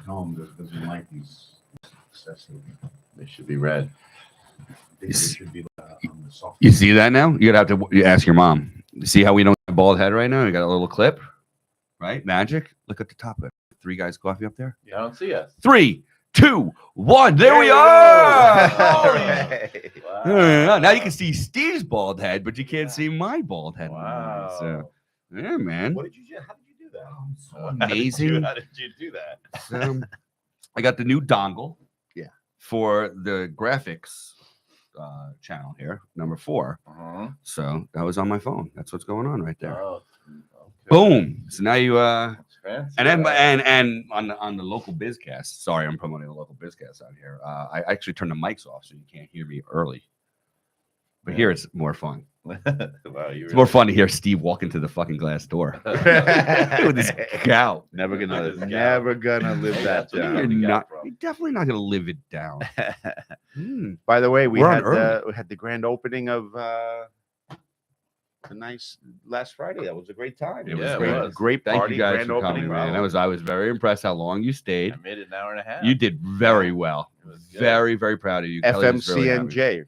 home doesn't like these excessive. They should be red. They should be on the soft. You see that now? You'd have to ask your mom. You see how we don't have a bald head right now? We got a little clip, right? Magic. Look at the top of it. 3 Guys Coffee up there. Yeah, I don't see us. 3, 2, 1. There we are. Wow. Now you can see Steve's bald head, but you can't see my bald head. Wow. So, yeah, man. What did you do? How did you do that? So amazing. How did you do that? I got the new dongle. Yeah. For the graphics channel here, number 4. Uh-huh. So that was on my phone. That's what's going on right there. Oh, okay. Boom. So now you That's fancy. and then and on the local bizcast. Sorry, I'm promoting the local bizcast out here. I actually turned the mics off so you can't hear me early. But here it's more fun. Wow, It's more fun to hear Steve walk into the fucking glass door with his cow. Never gonna With his never gonna live that That's where You're down. not. You're definitely not gonna live it down. By the way, we We're on had early. we had the grand opening of a nice last Friday. That was a great time. It was great, great. great Thank party, you guys grand for opening. coming, man. I was very impressed how long you stayed. I made it an hour and a half. You did very well. It was good. Very, very proud of you. Kelly was really happy. FMCMJ.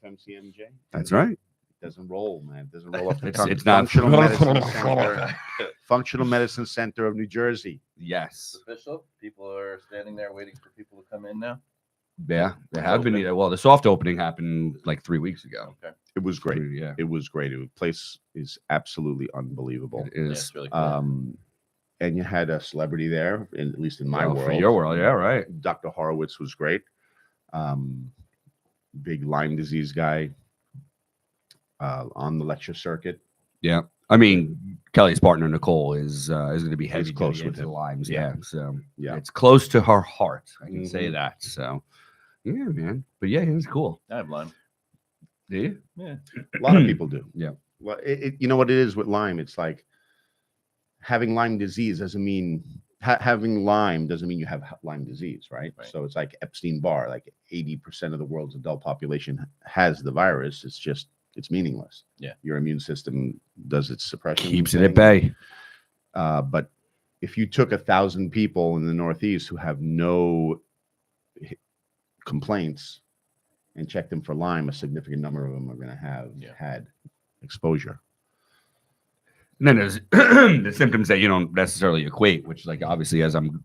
FMCMJ. That's right. Doesn't roll, man. Doesn't roll off the It's- tongue. it's not- Functional Medicine Center. Functional Medicine Center of New Jersey. Yes. It's official. People are standing there waiting for people to come in now. Yeah. They have been. Open. Well, the soft opening happened like 3 weeks ago. Okay. It was great. Yeah. It was great. The place is absolutely unbelievable. It Yeah, is. it's really cool. And you had a celebrity there, at least in my Well, world. for your world, yeah, right. Dr. Horowitz was great. Big Lyme disease guy on the lecture circuit. Yeah. I mean, Kelly's partner Nicole is going to be heavy close duty with into it. Limes. Yeah. Yeah. So Yeah. it's close to her heart. I can say Mhm. that. So yeah, man. But yeah, it was cool. I have Lyme. Do you? Yeah. A lot of people do. Yeah. Well, you know what it is with Lyme? It's like having Lyme disease doesn't mean having Lyme doesn't mean you have Lyme disease, right? Right. So it's like Epstein-Barr. Like 80% of the world's adult population has the virus. It's just it's meaningless. Yeah. Your immune system does its suppression. Keeps it at thing. bay. But if you took 1,000 people in the Northeast who have no complaints and checked them for Lyme, a significant number of them are going to have had exposure. And then there's the symptoms that you don't necessarily equate, which, like, obviously, as I'm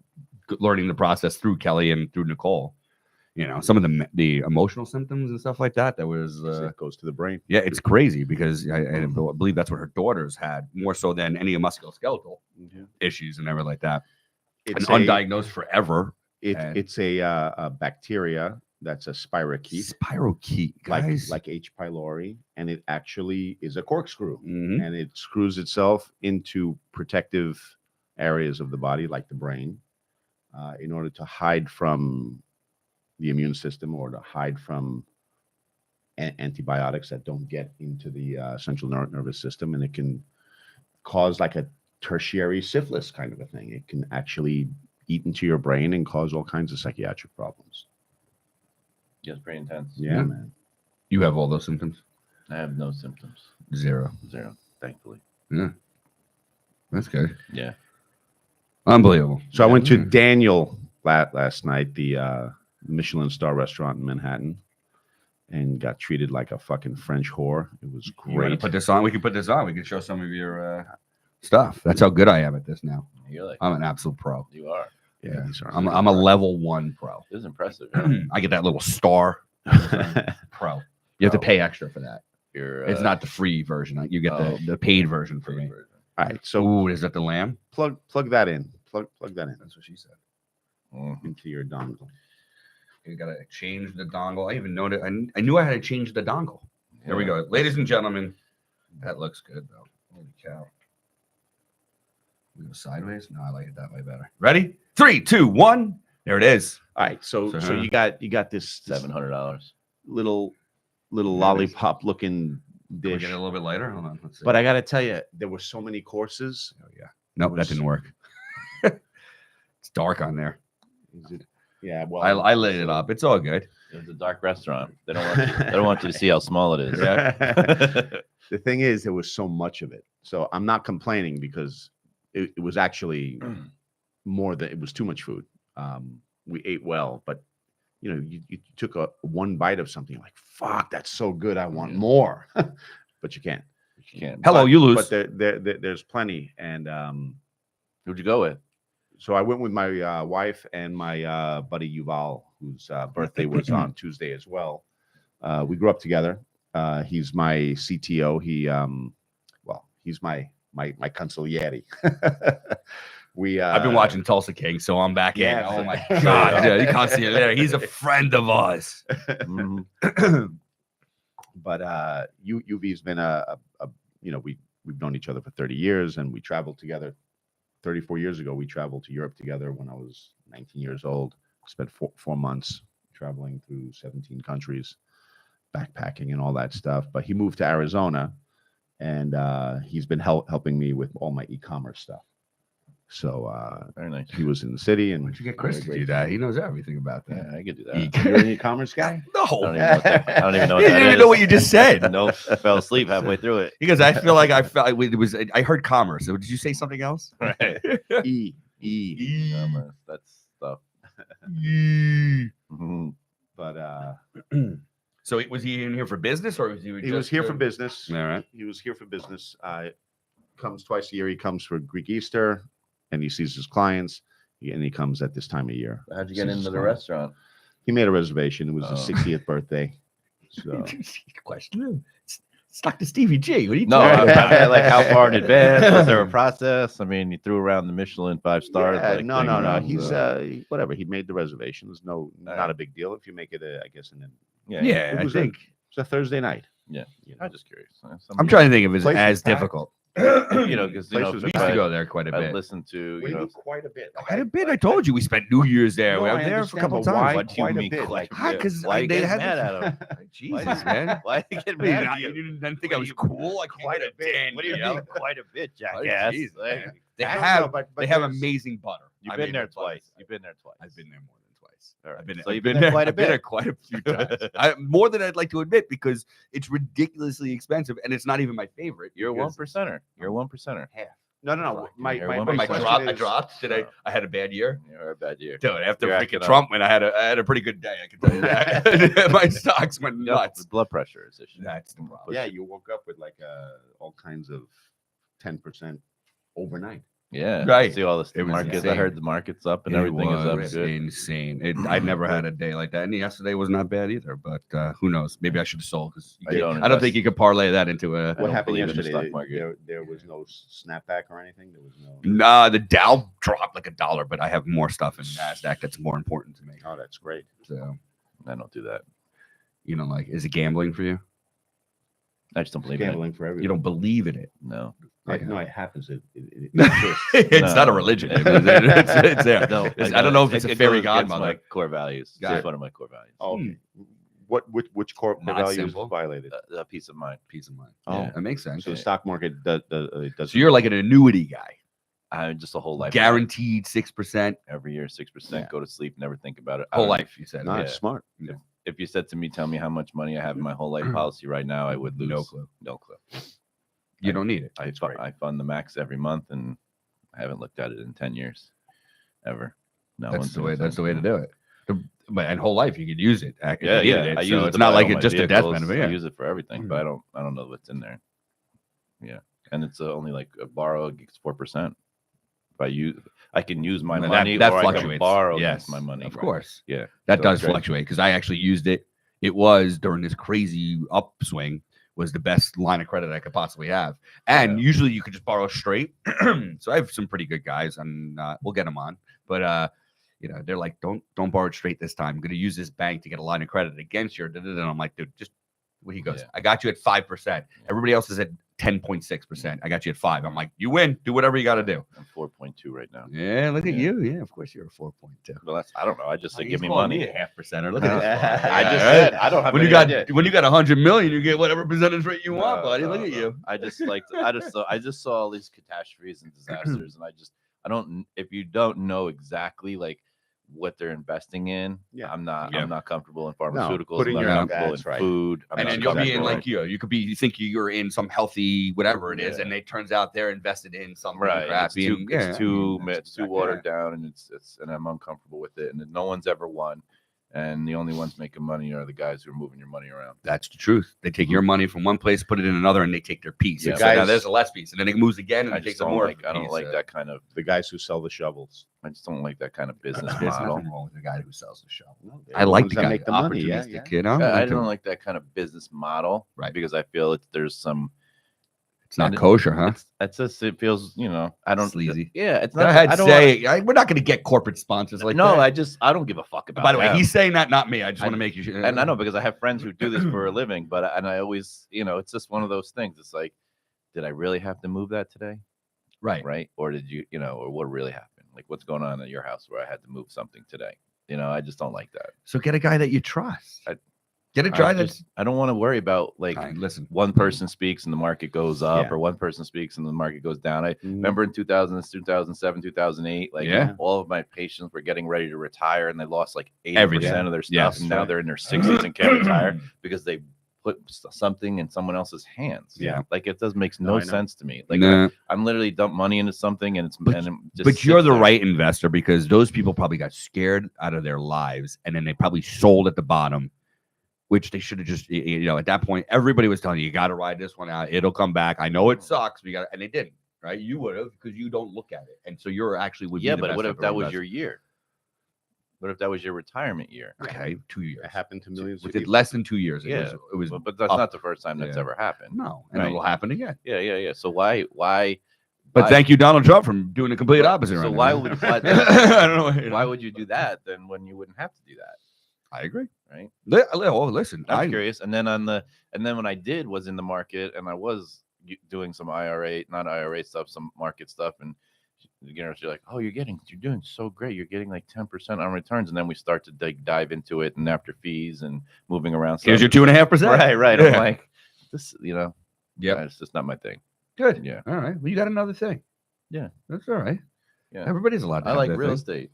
learning the process through Kelly and through Nicole, you know, some of the emotional symptoms and stuff like that. That was, It goes to the brain. yeah, it's crazy because I believe that's what her daughters had more so than any musculoskeletal issues and everything like that. It's And undiagnosed forever. and- it's a bacteria that's a spirochete, Spirochete, guys. like H. pylori, and it actually is a corkscrew, Mhm. and it screws itself into protective areas of the body, like the brain, in order to hide from the immune system or to hide from antibiotics that don't get into the central nervous system, and it can cause like a tertiary syphilis kind of a thing. It can actually eat into your brain and cause all kinds of psychiatric problems. Yeah, it's pretty intense. Yeah, Yeah. man. You have all those symptoms? I have no symptoms. Zero. Zero, thankfully. That's good. Yeah. Unbelievable. So I went to Mm. Daniel last night, the Michelin star restaurant in Manhattan, and got treated like a fucking French whore. It was You want to great. put this on? We can put this on. We can show some of your stuff. That's how good I am at this now. You're like, I'm an absolute pro. you are. Yeah, these are I'm a level 1 pro. It was impressive. Yeah. I get that little star pro. You have to pay extra for that. You're, It's not the free version. You get the paid version for me. All right, so Ooh, is that the lamb? plug that in. Plug that in That's what she said. into your dongle. You gotta change the dongle. I even noted. I knew I had to change the dongle. There we go, ladies and gentlemen. That looks good though. Holy cow! We go sideways. No, I like it that way better. Ready? 3, 2, 1. There it is. All right, so So, you got this $700. little There it is. lollipop looking Can we dish. get it a little bit lighter. Hold on. Let's see. But I got to tell you, there were so many courses. oh yeah. Nope, that didn't work. It's dark on there. Is it? Yeah, well, I lit it up. It's all good. It's a dark restaurant. They don't want you, they don't want you to see how small it is. The thing is, there was so much of it. So I'm not complaining because it was actually more than it was too much food. We ate well, but you know, you took one bite of something, you're like, fuck, that's so good, I want more. But you can't. You can't. Hello, But- you lose. But there's plenty. And Who'd you go with? so I went with my wife and my buddy Yuval, whose birthday was on Tuesday as well. We grew up together. He's my CTO. He's my consigliere. I've been watching Tulsa King, so I'm back in. Yeah. Oh my god, dude, you can't see it there. He's a friend of ours. But UV's been we've known each other for 30 years, and we traveled together. 34 years ago, we traveled to Europe together when I was 19 years old. Spent 4 months traveling through 17 countries, backpacking and all that stuff. But he moved to Arizona, and he's been helping me with all my e-commerce stuff. So Very nice. he was in the city, and Why'd you get Chris to do that? He knows everything about Yeah, that. I could do that. You're an e-commerce guy. No, I don't even know what that, I don't even know what you that didn't even is. know what you just said. Nope. I fell asleep halfway through it. Because I feel like it was. I heard commerce. So did you say something else? Right. E. That's stuff. But So was he in here for business, or was he? he was here for business. All right. He was here for business. Comes twice a year. He comes for Greek Easter, and he sees his clients. And he comes at this time of year. How'd you get Seems into the fun. restaurant? He made a reservation. It was Oh. his 60th birthday. So Question him. It's Dr. Stevie G. What are you No, talking about? I mean, like how far in advance was there a process? I mean, you threw around the Michelin 5 stars. yeah, like, no. thing, He's whatever. He made the reservation. There's not a big deal if you make it. I guess yeah. Yeah, it I was think. it's a Thursday night. Yeah. You know. I'm just curious. I'm trying to think of it Place as was packed. difficult. you know, because Place We was used packed. to go there quite a I bit. listened to, We you know, do quite a bit. Quite a bit. I told you we spent New Year's there. No, we were I there for a understand, couple but times. why- what do you quite a mean bit, quite like- a Ah, bit? 'cause Why you they get had mad the- at him? Jesus, man. Why you get I mean, mad I- at you you? didn't think I was cool. I Quite a bit. What do you mean quite a bit, jackass? jeez, Like, man. They I don't have know, but they have there's- amazing butter. You've I been mean, there it's like- twice. You've been there twice. I've been there more than twice. All right. I've been, So I've you've been been there quite a I've been there bit. quite a few times. More than I'd like to admit because it's ridiculously expensive and it's not even my favorite. You're a one because- percenter. You're a one percenter. No. My You're my, one my When I percent. question dropped, I is- dropped. Did I had a bad year? You're a bad year. Dude, after You're freaking acting up. Trump, when I had a pretty good day, I can tell you that. My stocks went No, nuts. the blood pressure is issue. That's the problem. Yeah, you woke up with like all kinds of 10% overnight. Yeah. Right. See all this It was markets. I insane. heard the market's up and everything is up good. insane. I never had a day like that, and yesterday was not bad either. But who knows? Maybe I should have sold because I don't I don't invest. think you could parlay that into a. I What don't happened believe in the yesterday? stock market. There was no snapback or anything. There was no. Nah, the Dow dropped like $1, but I have more stuff in Nasdaq that's more important to me. Oh, that's great. So I don't do that. you know, like, is it gambling for you? I just don't believe in it. Gambling for everyone. You don't believe in it. No. No, it happens. It No. exists. It's not a No. religion. It's there. No, I don't know if it's a it fairy goes against godmother. My core values. Got It's it. one of my core values. Oh, okay. Which core Not values simple. violated? The peace of mind. Peace of mind. Oh. Yeah, that makes sense. So the stock market does. So you're like an annuity guy, I'm just a whole life. guaranteed 6% Every year, 6%. Yeah. Go to sleep, never think about it. I whole don't- life. You said not Yeah. smart. If you said to me, tell me how much money I have in my whole life policy right now, I would lose. No clue. No clue. You don't need it. I, It's fu- great. I fund the max every month, and I haven't looked at it in 10 years, ever. No, That's the way. That's the way to do it. But and whole life you could use it. If Yeah, you yeah. needed I it. use So it it's to not buy like all it's my just a death vehicles. benefit. I Yeah. use it for everything, but I don't know what's in there. Yeah, and it's only like a borrow against 4%. If I can use my That- money, that or I can fluctuates. borrow Yes, against my money. Of course. Yeah, That So does it's great. fluctuate because I actually used it. It was during this crazy upswing was the best line of credit I could possibly have. And Yeah. usually you could just borrow straight. So I have some pretty good guys and we'll get them on. But you know, they're like, don't borrow it straight this time. I'm going to use this bank to get a line of credit against your. And I'm like, dude, just he goes, Yeah. I got you at 5%. Everybody else is at 10.6%. I got you at 5. I'm like, you win. Do whatever you got to do. I'm 4.2 right now. Yeah, look at Yeah. you. Yeah, of course you're a 4.2. Well, I don't know. I just said, He's give me calling money. a half percenter. Look at this. I just Yeah, said right? I don't have When you any got idea. when you got 100 million, you get whatever percentage rate you want, No, buddy. no, Look at no. you. I just I just saw all these catastrophes and disasters, and I don't. If you don't know exactly like what they're investing in. Yeah. I'm not Yeah. I'm not comfortable in pharmaceuticals. putting I'm your- not comfortable that's in right. food. I'm And not then you'll be in comfortable like you could be you think you're in some healthy whatever it is, Yeah. and it turns out they're invested in something right. crappy. It's too and, yeah, it's I mean, too that's it's too exactly watered right. down, and and I'm uncomfortable with it. And no one's ever won, and the only ones making money are the guys who are moving your money around. That's the truth. They take your money from one place, put it in another, and they take their piece. Yeah. And so now Guys- there's a less piece, and then it moves again, and I they take just some don't more. like I don't like that kind of The guys who sell the shovels. I just don't like that kind of business There's model. nothing wrong with the guy who sells the shovel. No, they're I the like ones the that guy, make the money. Yeah, opportunistic, yeah. you know. I Like, don't like that kind of business model, Right. Because I feel there's some. it's not and it- kosher, huh? It's just it feels I don't Sleazy. Yeah, it's Go not. ahead, I don't say it. We're not going to get corporate sponsors like no, that. I don't give a fuck about. By the way, them. he's saying that, not me. I just I- want to make you sure. And I know because I have friends who do this for a living, and I always it's just one of those things. It's like, did I really have to move that today? Right. Or did you or what really happened? Like what's going on at your house where I had to move something today? I just don't like that. So get a guy that you trust. I- Get a guy that's. I don't want to worry about like Listen, one person speaks and the market goes up, Yeah. or one person speaks and the market goes down. I Mhm. remember in 2000, 2007, 2008, like Yeah. all of my patients were getting ready to retire and they lost like 80% Everything. of their stuff. Yes. And now Right. they're in their 60s and can't retire because they put something in someone else's hands. Yeah. Like it makes No, no I know. sense to me. Like Nah. I'm literally dump money into something and it's But- and it just But you're sits the there. right investor because those people probably got scared out of their lives and then they probably sold at the bottom, which they should have just, at that point, everybody was telling you, you got to ride this one out. It'll come back. I know it sucks. And they didn't, right? You would have because you don't look at it. And so you're actually would be Yeah, the but best what type if of that was investor. your year? What if that was your retirement year? Okay, 2 years. It happened to millions of Within people. less than 2 years. Yeah, It was But that's up. not the first time that's Yeah. ever happened. No, and Right. it'll happen again. Yeah. So why? But Why- thank you, Donald Trump, for doing the complete opposite. So right why now. would why, I don't know. why would you do that then when you wouldn't have to do that, I agree. right? Listen, I'm curious. And then when I did was in the market and I was doing some not IRA stuff, some market stuff, and she's like, "Oh, you're doing so great. You're getting like 10% on returns." And then we start to dive into it, and after fees and moving around. Here's stuff, your 2.5%. right. Yeah. I'm like, this, Yep. it's just not my thing. Good. Yeah. All right. Well, you got another thing. Yeah. That's all right. Yeah. Everybody's allowed to I have like their real thing. estate.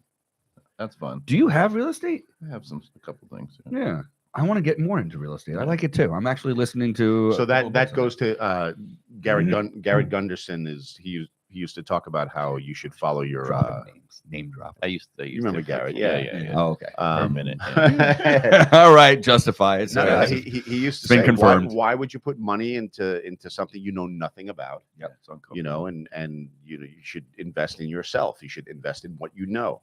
That's fun. Do you have real estate? I have a couple things. Yeah. I want to get more into real estate. I like it too. I'm actually listening to. So a couple that books on goes to Garrett Mm-hmm. Garrett Gunderson he used to talk about how you should follow your dropping names. Name drop. I used to. remember to- Garrett? Yeah. Oh, okay. For a minute. All right. Justify it. No, So, he used to It's been say, confirmed. why would you put money into something you know nothing about? Yep. It's uncomfortable. And you should invest in yourself. You should invest in what you know.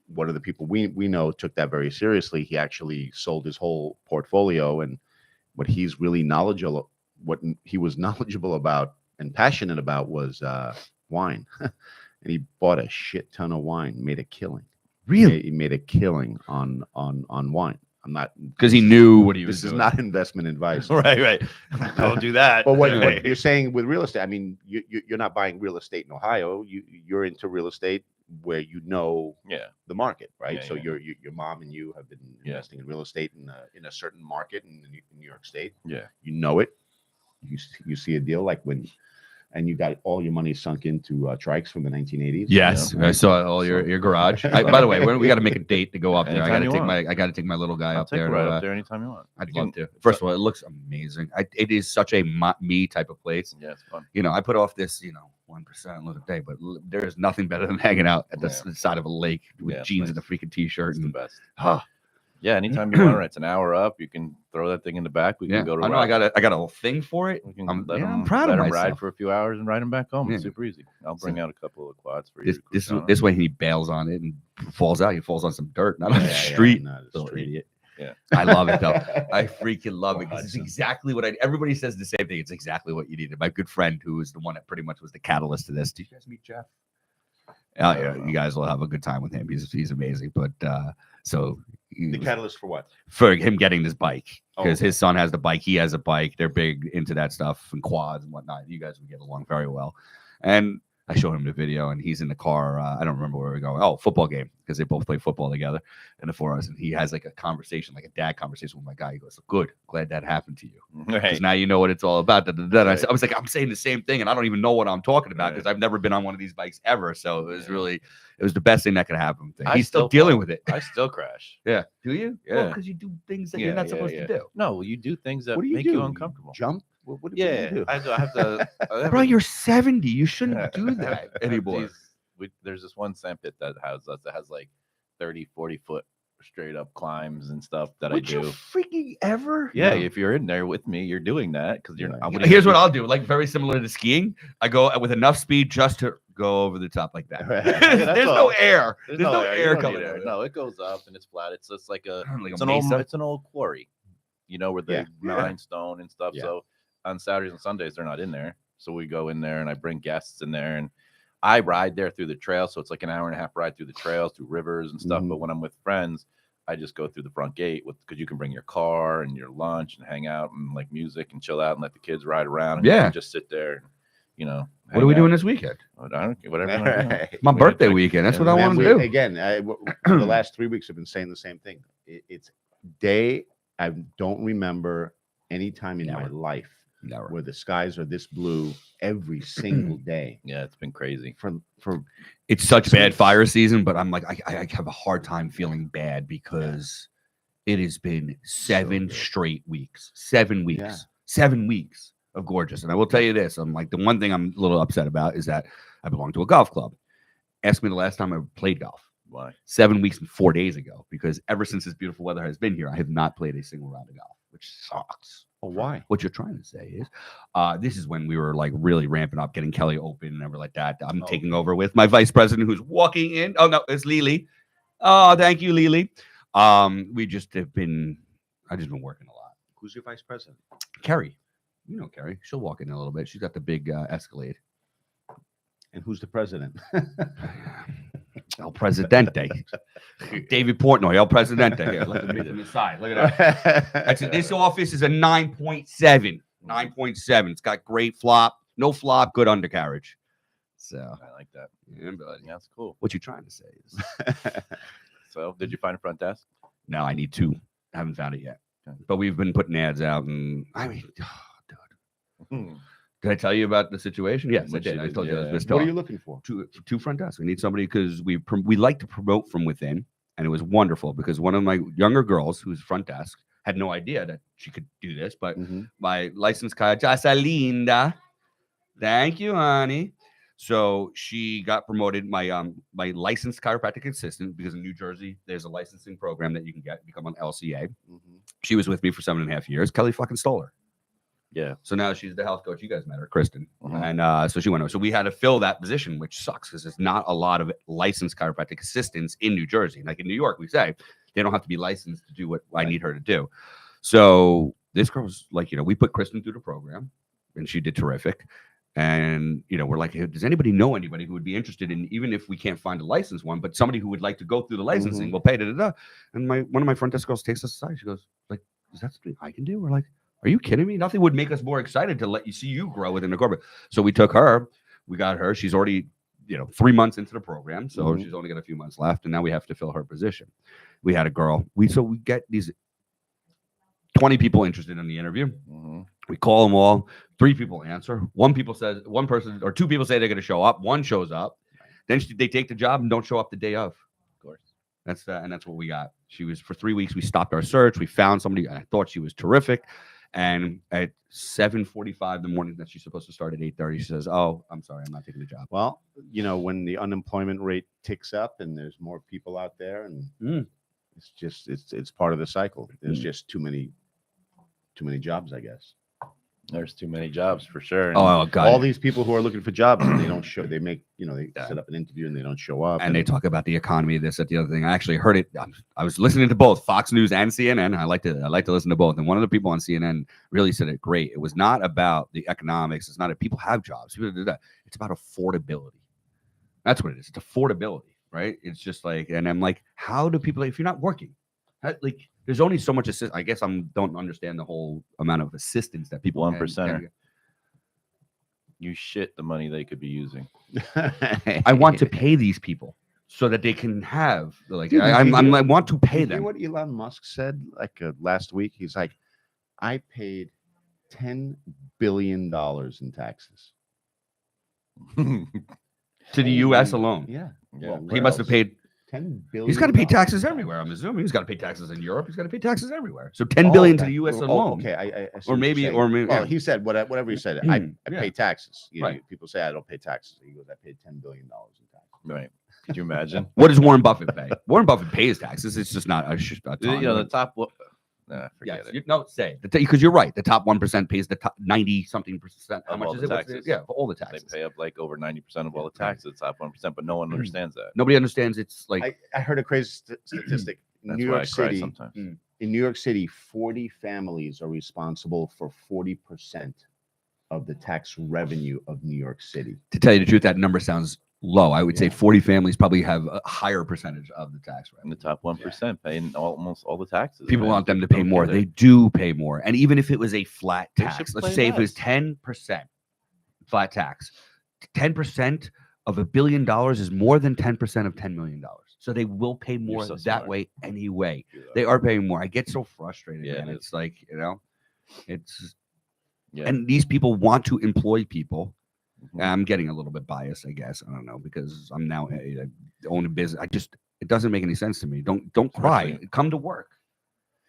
One of the people we know took that very seriously. He actually sold his whole portfolio, and what he was knowledgeable about and passionate about was wine. And he bought a shit ton of wine, made a killing. really? He made a killing on wine. I'm not, Because he knew what he was this doing. is not investment advice. right. Don't do that. But what you're saying with real estate, I mean, you're not buying real estate in Ohio. You're into real estate where you know Yeah. the market, right? Yeah, So yeah. your mom and you have been Yeah. investing in real estate in a certain market in New York State. Yeah. You know it. You see a deal like and you got all your money sunk into trikes from the 1980s. Yes, you know? I saw all your garage. By the way, we got to make a date to go up there. Anytime you want. I got to take my little guy I'll up take there. it right to, up there anytime you want. I'd You love can- to. First of all, it looks amazing. It is such a me type of place. Yeah, it's fun. I put off this 1% look a day, but there is nothing better than hanging out at the Yeah. side of a lake with Yeah, it's jeans nice. and a freaking t-shirt. It's the And best. ah, Yeah, anytime you want. It's an hour up. You can throw that thing in the back. We yeah, can go to. I know. I got a thing for it. We can I'm let 'em- I'm proud let of 'em myself. ride for a few hours and ride them back home. It's Yeah. super easy. I'll bring So- out a couple of quads for you. This way he bails on it and falls out. He falls on some dirt, not on the Yeah, street. not a Little street. idiot. Yeah. I love it though. I freaking love it because it's Hudson. exactly what everybody says the same thing. It's exactly what you needed. My good friend, who is the one that pretty much was the catalyst to this. Did you guys meet Jeff? Yeah, you guys will have a good time with him. He's amazing. But so The catalyst for what? for him getting this bike because okay. his son has the bike. He has a bike. They're big into that stuff and quads and whatnot. You guys would get along very well. And I showed him the video, and he's in the car. I don't remember where we're going. Oh, football game, because they both play football together in the 4 hours. And he has like a conversation, like a dad conversation with my guy. He goes, "Good, glad that happened to you, because Right. now you know what it's all about." Right. I was like, I'm saying the same thing, and I don't even know what I'm talking about because Right. I've never been on one of these bikes ever. So it was really, it was the best thing that could happen. He's still still dealing fall. with it. I still crash. Yeah. Do you? Yeah. Well, because you do things that you're not supposed to do. No, you do things that What do you make do? you uncomfortable. Jump? What do Yeah, you do? I have to. I have Bro, a- you're 70. You shouldn't do that anymore. There's this one sandpit that has like 30, 40 foot straight up climbs and stuff that Would I do. you freaking ever? Yeah, No. if you're in there with me, you're doing that because you're. Yeah. Here's what I'll do. Like very similar to skiing, I go with enough speed just to go over the top like that. Right. Yeah, There's no air. There's no You air don't coming need out. No, it goes up and it's flat. It's just like a. Like It's a an old. mesa. It's an old quarry, where they Yeah. mine stone and stuff. Yeah. So on Saturdays and Sundays they're not in there. So we go in there and I bring guests in there and I ride there through the trail. So it's like an hour and a half ride through the trails, through rivers and stuff. Mhm. But when I'm with friends, I just go through the front gate because you can bring your car and your lunch and hang out and like music and chill out and let the kids ride around. And you Yeah. can just sit there, What are hang we out. doing this weekend? I don't care, whatever. you wanna do. Right. My We birthday had to- weekend. That's yeah, what I man, want to Man, do. Again, the last 3 weeks have been saying the same thing. It's day I don't remember any time in my Never. life Never. where the skies are this blue every single day. Yeah, it's been crazy. For It's such bad Since- fire season, but I'm like, I have a hard time feeling bad because it has been 7 good. straight weeks. 7 weeks. Yeah. 7 weeks of gorgeous. And I will tell you this. I'm like, the one thing I'm a little upset about is that I belong to a golf club. Ask me the last time I played golf. Why? 7 weeks and 4 days ago, because ever since this beautiful weather has been here, I have not played a single round of golf, which sucks. why? What you're trying to say is, this is when we were like really ramping up, getting Kelly open and everything like that. I'm Oh. taking over with my vice president who's walking in. Oh no, it's Lily. Oh, thank you, Lily. We just have been, I've just been working a lot. Who's your vice president? Carrie, you know Carrie. She'll walk in a little bit. She's got the big Escalade. And who's the president? El Presidente. David Portnoy, El Presidente. Here, let me from the side. Look at that. That's it. This office is a 9.7. 9.7. It's got great flop, no flop, good undercarriage. So, I like that. yeah, buddy. Yeah, that's cool. What you trying to say is, So, did you find a front desk? no, I need 2. I haven't found it yet. Okay. But we've been putting ads out, and I mean, dude, Hmm. did I tell you about the situation? Yes, I What did. you I did, told you yeah. I was What are you looking for? two front desks. We need somebody because we like to promote from within, and it was wonderful because one of my younger girls who's front desk had no idea that she could do this, but Mhm. my licensed chiropractor, Linda, thank you, honey. So she got promoted. My licensed chiropractic assistant, because in New Jersey there's a licensing program that you can become an LCA. Mhm. She was with me for 7.5 years. Kelly fucking stole her. Yeah. So now she's the health coach. You guys met her, Kristen. Mhm. And so she went over. So we had to fill that position, which sucks because there's not a lot of licensed chiropractic assistants in New Jersey. Like in New York, we say they don't have to be licensed to do what I need her to do. So this girl was like, we put Kristen through the program and she did terrific. And, we're like, hey, does anybody know anybody who would be interested in, even if we can't find a licensed one, but somebody who would like to go through the licensing, we'll pay, da. And one of my front desk girls takes us aside. She goes, like, is that something I can do? We're like, are you kidding me? Nothing would make us more excited to let you see you grow within the corporate. So we took her, we got her. She's already, 3 months into the program. So Mhm. she's only got a few months left. And now we have to fill her position. We had a girl. We get these 20 people interested in the interview. Mhm. We call them all. 3 people answer. One person or 2 people say they're going to show up. 1 shows up. Then they take the job and don't show up the day of. Of course. That's and that's what we got. She was for 3 weeks. We stopped our search. We found somebody. I thought she was terrific. And at 7:45 in the morning that she's supposed to start at 8:30, she says, "Oh, I'm sorry, I'm not taking the job." Well, when the unemployment rate ticks up and there's more people out there, and it's just it's part of the cycle. There's just too many jobs, I guess. There's too many jobs for sure. And Oh God! All these people who are looking for jobs and they don't show. They make they Yeah. set up an interview and they don't show up. And they talk about the economy, this, that, the other thing. I actually heard it. I was listening to both Fox News and CNN. I like to listen to both. And one of the people on CNN really said it great. It was not about the economics. It's not that people have jobs. People do that. It's about affordability. That's what it is. It's affordability, right? It's just like, and I'm like, how do people, if you're not working, there's only so much assist. I guess don't understand the whole amount of assistance that people 1%er. You shit the money they could be using. I want to pay these people so that they can have like Dude, I want to pay You them. hear what Elon Musk said like last week? He's like, I paid $10 billion in taxes. To the U.S. alone. Yeah. Yeah. Well, He where must have else? paid. $10 billion. He's got to pay taxes everywhere. I'm assuming he's got to pay taxes in Europe. He's got to pay taxes everywhere. So 10 Oh, billion to okay. the U.S. Oh, alone. okay, I see Or what you're maybe, saying. or maybe. Well, yeah. he said whatever he said. I Yeah. pay taxes. You know, Right. people say I don't pay taxes. He goes, I paid $10 billion in taxes. Right. Could you imagine? What does Warren Buffett pay? Warren Buffett pays taxes. It's just not a ton. You know, the top. Nah, forget Yes, it. you, no, say because you're right. The top 1% pays the top 90-something percent. How Of much all is the it? taxes. Yeah, for all the They taxes. pay up like over 90% of all the taxes, top 1%, but no one understands that. Nobody understands. It's like I heard a crazy statistic. In That's New why York I cry City, sometimes. Mm. in New York City, 40 families are responsible for 40% of the tax revenue of New York City. to tell you the truth, that number sounds low. I would say Yeah. 40 families probably have a higher percentage of the tax And revenue. the top 1% paying almost all the taxes. People man. want them to pay Don't more. get it. They do pay more. And even if it was a flat They tax, should let's pay say if it was less. 10% flat tax, 10% of $1 billion is more than 10% of $10 million. So they will pay more so that smart. way anyway. Do that. They are paying more. I get so frustrated, Yeah, man. it It's like, it's Yeah. and these people want to employ people. Mhm. I'm getting a little bit biased, I guess. I don't know because I'm now I own a business. It doesn't make any sense to me. Don't cry. Especially- Come to work.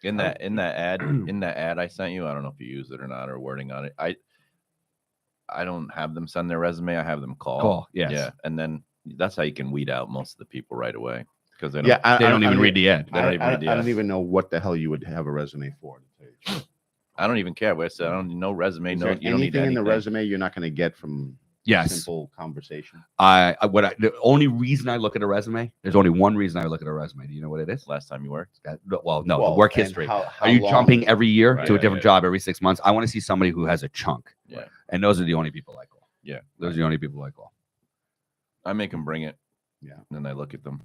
in that ad I sent you, I don't know if you used it or not or wording on it. I don't have them send their resume. I have them call. Yes. Yeah, and then that's how you can weed out most of the people right away because they don't. Yeah, They don't even read the ad. They don't even read the I don't ad. even know what the hell you would have a resume for. To tell you the truth. I don't even care. What I said, I don't need no resume. Is No, there you don't need anything in anything. the resume you're not going to get from Yes. simple conversation? The only reason I look at a resume, there's only one reason I look at a resume. Do you know what it is? Last time you worked, No, the Well, work and history. how Are you long- jumping every year Right, to a yeah, different job every 6 months? I want to see somebody who has a chunk. Yeah. And those are the only people I call. Yeah. Those are the only people I call. I make them bring it. Yeah. And then I look at them.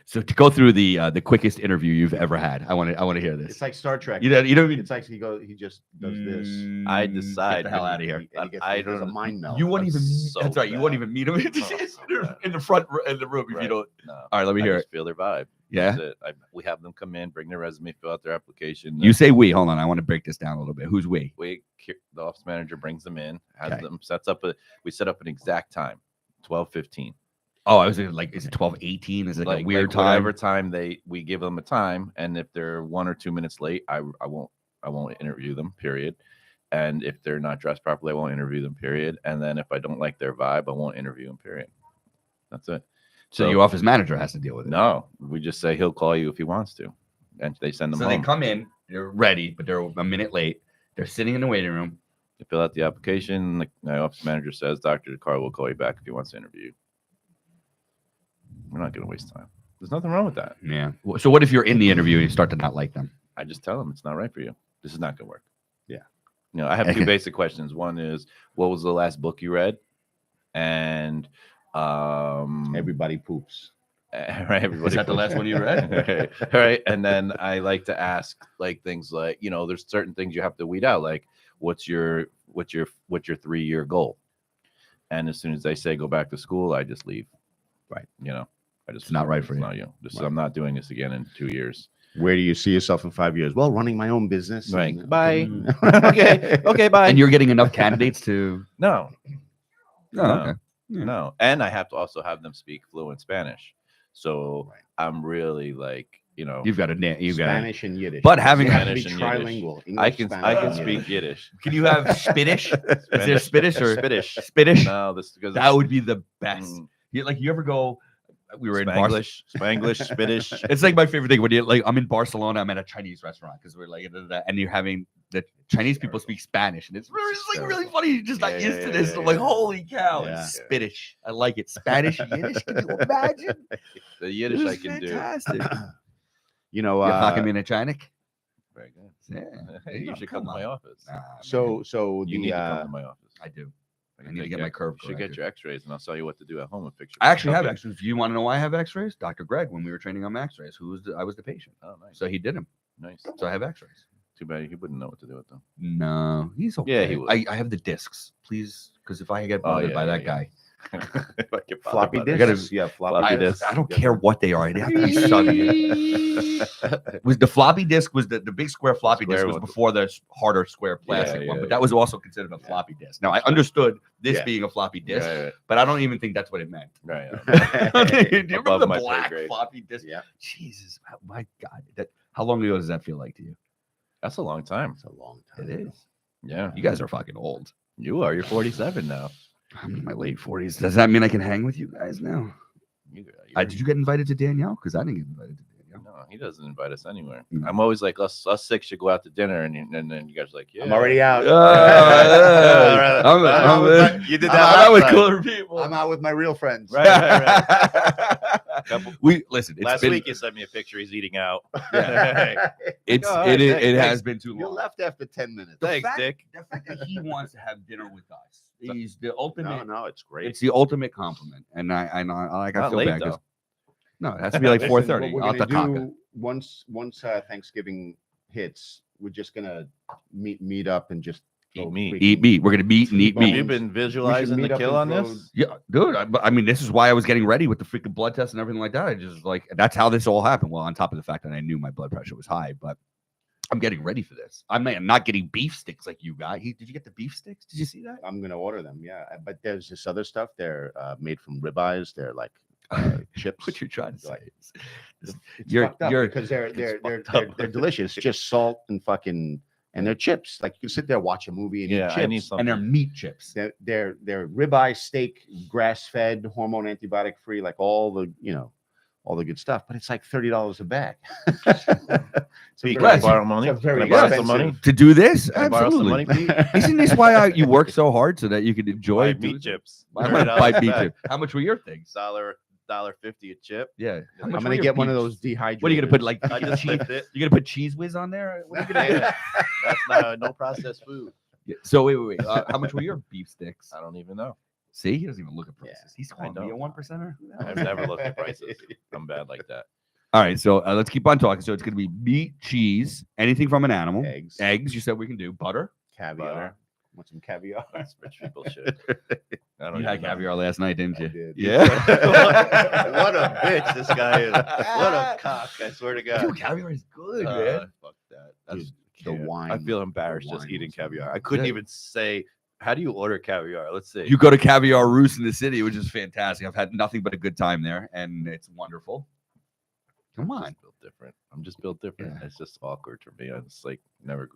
So to go through the quickest interview you've ever had, I want to hear this. It's like Star Trek. You don't even. It's like he just does this. I Get decide. the hell out of here. And he gets, I there's a don't- mind melt. You won't even. so That's right. You won't bad. even meet them Oh, so bad. in the front in the room if you Right. don't. No. All right, let me I hear just it. feel their vibe. Yeah. That's it. We have them come in, bring their resume, fill out their application. You say we. Hold on. I want to break this down a little bit. Who's we? The office manager brings them in, has Okay. them we set up an exact time, 12:15. Oh, I was like, is it 12:18? Is it like a weird time? Whatever time we give them a time, and if they're 1 or 2 minutes late, I won't interview them. Period. And if they're not dressed properly, I won't interview them. Period. And then if I don't like their vibe, I won't interview them. Period. That's it. So your office manager has to deal with it. No, we just say he'll call you if he wants to, and they send them So home. they come in, they're ready, but they're a minute late. They're sitting in the waiting room. You fill out the application. My office manager says Dr. Carr will call you back if he wants to interview you. We're not going to waste time. There's nothing wrong with that. Yeah. So what if you're in the interview and you start to not like them? I just tell them it's not right for you. This is not going to work. Yeah. You know, I have two basic questions. One is, what was the last book you read? And Everybody poops. right, everybody. Is that the last one you read? Right. And then I like to ask like things like, there's certain things you have to weed out. Like, what's your 3-year goal? And as soon as they say go back to school, I just leave. Right. I just It's not right for it's you. Not you. Just Right. I'm not doing this again in 2 years. Where do you see yourself in 5 years? Well, running my own business. Right. and- Bye. Okay, bye. And you're getting enough candidates to. No. Oh, No. okay. Yeah. No. And I have to also have them speak fluent Spanish. So Right. I'm really like, You've got you've got. Spanish and Yiddish. But having- You have to be Spanish and Yiddish. trilingual. I English, can Spanish, and speak Yiddish. Yiddish. Can you have Spittish? Is there Spittish or Spittish? Spittish? No, this because That would be the best. Mm. You ever go? We were in Barcelona. Spanglish, Spittish. It's like my favorite thing when I'm in Barcelona. I'm at a Chinese restaurant because we're like, and you're having the Chinese people speak Spanish, and it's really funny. You're just not Yeah, used yeah, to yeah, this. yeah, I'm like, yeah. holy cow, Yeah. it's Spittish. I like it. Spanish, Yiddish. Can you imagine? The Yiddish This I is can do. fantastic. You know, You're talking me in a Chinik? Very good. Yeah. Hey, you should come to my office. Nah, so man, You need to come to my office. I do. I You need to get my curve You should get corrected. your X-rays, and I'll tell you what to do at home and fix your. I actually have Okay. X-rays. Do you want to know why I have X-rays? Dr. Greg, when we were training on X-rays, I was the patient, Oh, nice. so he did them. Nice. So I have X-rays. Too bad he wouldn't know what to do with them. No, he's okay. Yeah, he would. I have the discs, please, because if I get bothered by that guy, If I get bothered Floppy by that. disks. Yeah, floppy I, disks. I don't care what they are. They have to be sunny. Was the floppy disk was the big square floppy disk Square was one. before the harder square plastic one, yeah, but that was also considered a floppy disk. Now I understood this being a floppy disk, Right. but I don't even think that's what it meant. Right. Do you remember Above the my pay black grade. floppy disk? Yeah, Jesus, my God! How long ago does that feel like to you? That's a long time. it's a long time. It is. Yeah. You guys are fucking old. You are. You're 47 now. I'm in my late 40s. Does that mean I can hang with you guys now? Did you get invited to Danielle? Because I didn't get invited to Danielle. No, he doesn't invite us anywhere. Mm. I'm always like, us 6 should go out to dinner, and then you guys are like, yeah. I'm already out. You did I'm that out with last time. cooler people. I'm out with my real friends. Right. We listen. It's Last been, week you sent me a picture. He's eating out. It's Oh, all right, thanks, it has thanks. been too You long. left after 10 minutes. Thanks, Dick. The fact that he wants to have dinner with us, he's the ultimate. No, it's great. It's the ultimate compliment, and I Not feel late, bad 'cause- though. no, it has to be like Listen, 4:30. what we're I'll gonna Takaka. do once Thanksgiving hits, we're just gonna meet up and just Eat go meat. freaking- Eat meat. We're gonna meet and eat Bones. meat. You've been visualizing meet the up kill on and this? Yeah, dude. I mean, this is why I was getting ready with the freaking blood test and everything like that. I just like that's how this all happened. Well, on top of the fact that I knew my blood pressure was high, but I'm getting ready for this. I'm not getting beef sticks like you got. Did you get the beef sticks? Did you see that? I'm gonna order them. Yeah, but there's this other stuff. They're made from ribeyes. They're like chips. What you're trying to Like, say is It's You're- fucked up you're- because they're fucked up. they're delicious. Just salt and fucking and they're chips. Like you can sit there watch a movie and Yeah, eat chips. I need something. and they're meat chips. They're ribeye steak, grass fed, hormone antibiotic free, like all the all the good stuff. But it's like $30 a bag. So you Glad can borrow money? it's a very Can I borrow some expensive- money? To do this, Can I borrow some absolutely. money, Pete? Isn't this why you work so hard so that you can enjoy Buy meat doing- chips. I might $30 buy a meat bag. chips. How much were your things? $1.50 a chip. Yeah. How I'm much were gonna your get one of beefs? those dehydrated. What are you gonna put like I just cheese? licked it. You're gonna put cheese whiz on there? What are you gonna do? Yeah. That's not no processed food. Yeah. So wait. How much were your beef sticks? I don't even know. See, he doesn't even look at Yeah, prices. He's I calling me a don't. 1%er. I've never looked at prices. I'm bad like that. All right, so let's keep on talking. So it's gonna be meat, cheese, anything from an animal, Eggs, eggs. You said we can do butter. caviar. Butter. Want some caviar? That's rich people shit. I don't You had even know. caviar last night, didn't I you? did. Yeah. What a bitch this guy is. What a cock, I swear to God. Dude, caviar is good, man. Fuck that. Dude, The wine. I feel embarrassed the just wine eating was caviar. I amazing. couldn't Yeah. even say, how do you order caviar? Let's see. You go to Caviar Roost in the city, which is fantastic. I've had nothing but a good time there, and it's wonderful. Come I'm on. just built different. I'm just built different. Yeah. It's just awkward for me. I just like never.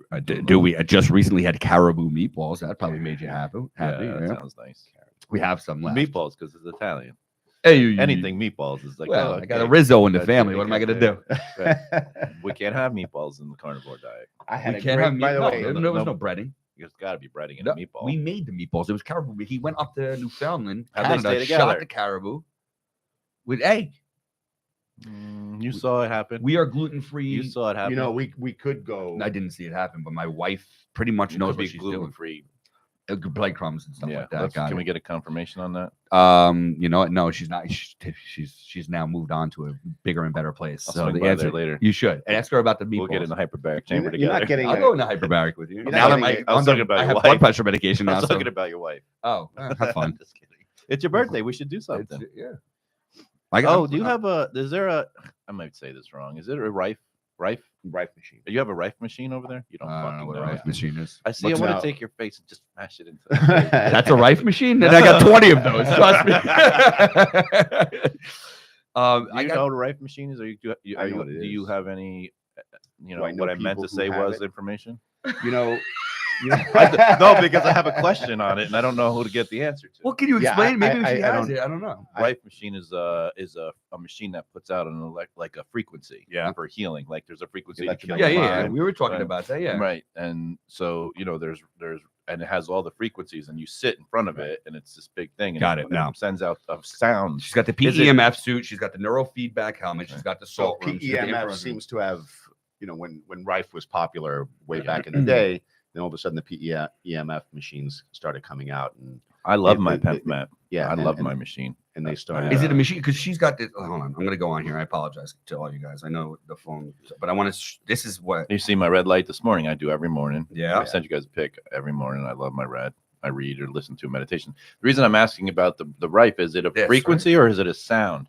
We just recently had caribou meatballs. That probably made you happy. Yeah, Happy. that Yeah. sounds nice. We have some left. Meatballs because it's Italian. Hey, Anything meatballs is like. Well, oh, I got a okay. Rizzo in the That's family. it, What am I you gonna do? We can't have meatballs in the carnivore diet. I had We a can't great, have meat. by the No, way. there was no breading. There's got to be breading in No, a meatball. We made the meatballs. It was caribou. He went up to Newfoundland, How'd they Canada, stay shot together? the caribou with egg. You saw it happen. We are gluten free. You saw it happen. You know, we could go. I didn't see it happen, but my wife pretty much You knows could what be she's gluten doing. free. Breadcrumbs and stuff Yeah. like that. Got Can it. we get a confirmation on that? You know what? No, she's not. She's now moved on to a bigger and better place. I'll so swing the by answer there later. you should ask her about the meatballs. We'll get in the hyperbaric chamber You're not together. getting I'll a- go into hyperbaric with you. You're Now not that getting my I was talking about I your have wife. blood pressure medication I now. was So, talking about your wife. oh, have fun. Just kidding. It's your birthday. We should do something. Yeah. Oh, do you have a? Is there a? I might say this wrong. Is it a rife machine. Do you have a rife machine over there? You don't I don't know fucking what know. a rife machine is. I see. What's I want now? to take your face and just smash it into. That's a rife machine, and I got 20 of those. Trust me. Do you know what a rife machine is? Or I know what it do you is. have any? Do I know What I meant people to who say have was it? information. You know. No, because I have a question on it and I don't know who to get the answer to. Well, can you Yeah, explain? Maybe I she has don't- it. I don't know. Rife machine is a machine that puts out an like a frequency for healing. Like there's a frequency to kill Electromagnetic the Yeah, yeah. mind. We were talking Right. about that. Yeah. Right. And so, there's and it has all the frequencies and you sit in front of it and it's this big thing. And Got it now. Sends out of sound. She's got the Is it- PEMF suit. She's got the neurofeedback helmet. She's got the So salt room. she's got the PEMF infrared seems to have, when Rife was popular way back in the day, then all of a sudden the PEMF machines started coming out, and I love They- my they- PEMF map. Yeah, I and- love and- my machine. And they started. Is it a machine? Because she's got this. Hold on, I'm gonna go on here. I apologize to all you guys. I know the phone, but I want to. This is what. You see my red light this morning. I do every morning. Yeah. I sent you guys a pic every morning. I love my red. I read or listen to meditation. The reason I'm asking about the rife, is it a Yes, frequency or is it a sound?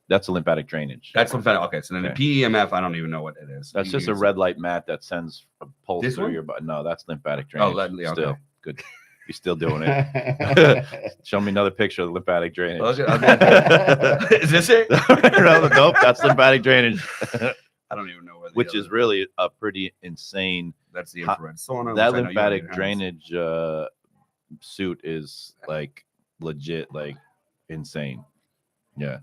That's a lymphatic drainage. That's lymphatic. Okay, so then Okay. the PEMF, I don't even know what it is. That's You just a use red light mat that sends a pulse This through one? your body. No, that's lymphatic Oh, drainage. okay. Still good. You're still doing it. Show me another picture of lymphatic drainage. Okay, okay. Is this it? Nope, that's lymphatic drainage, I don't even know where. which is really a pretty insane. That's the infrared sauna. That which I know you lymphatic already have. drainage suit is like legit, like insane. Yeah,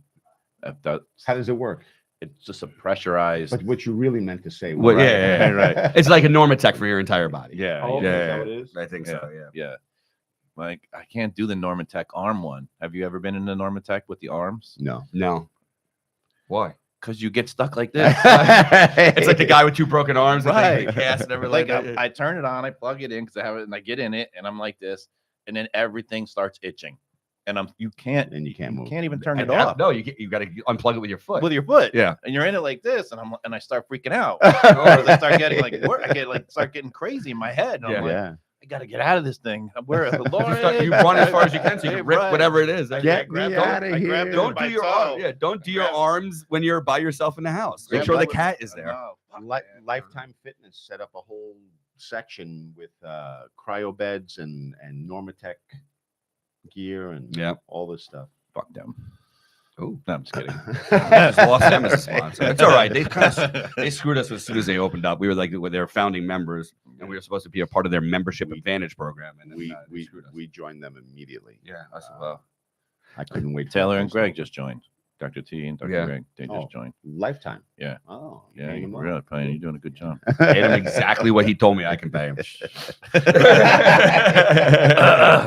that How does it work? it's just a pressurized. But what you really meant to say. Well, was- yeah, right. It's like a Normatec for your entire body. Yeah, Oh, yeah, okay, yeah, so it is? I think so. Yeah. yeah. Like I can't do the Normatec arm one. Have you ever been in the Normatec with the arms? No. No. Why? Because you get stuck like this. It's like the guy with two broken arms, Right. right? Cast and everything. Like I turn it on, I plug it in because I have it, and I get in it, and I'm like this, and then everything starts itching, and you can't And you can't move. even turn it And off No, you got to unplug it with your foot. with your foot. Yeah. And you're in it like this, and I start freaking out. Or I start getting like start getting crazy in my head. And I'm like, Yeah. I gotta get out of this thing. Where You run as far as you can, so you can rip Right. whatever it is. Get grabbed me it. outta I grabbed here. it Don't with do my your toe. don't do your grabbed it. arms when you're by yourself in the house. Make Grabbed sure it the with- cat is there. No, fuck Li- that. Lifetime Fitness set up a whole section with cryo beds and Normatec gear and Yeah. all this stuff. Fuck them. Oh, No, I'm just kidding. just lost them as a sponsor. It's all right. They screwed us as soon as they opened up. We were like their founding members, and we were supposed to be a part of their membership advantage program. And then, We they we screwed us. we joined them immediately. Yeah, us as Uh, well. I couldn't wait. for Taylor it and to Greg start. just joined. Dr. T and Dr. Yeah. Greg, they just Oh. joined. Lifetime. Yeah. Oh, Yeah, paying you're them really well. playing. You're doing a good job. Paid him exactly what he told me I can pay him.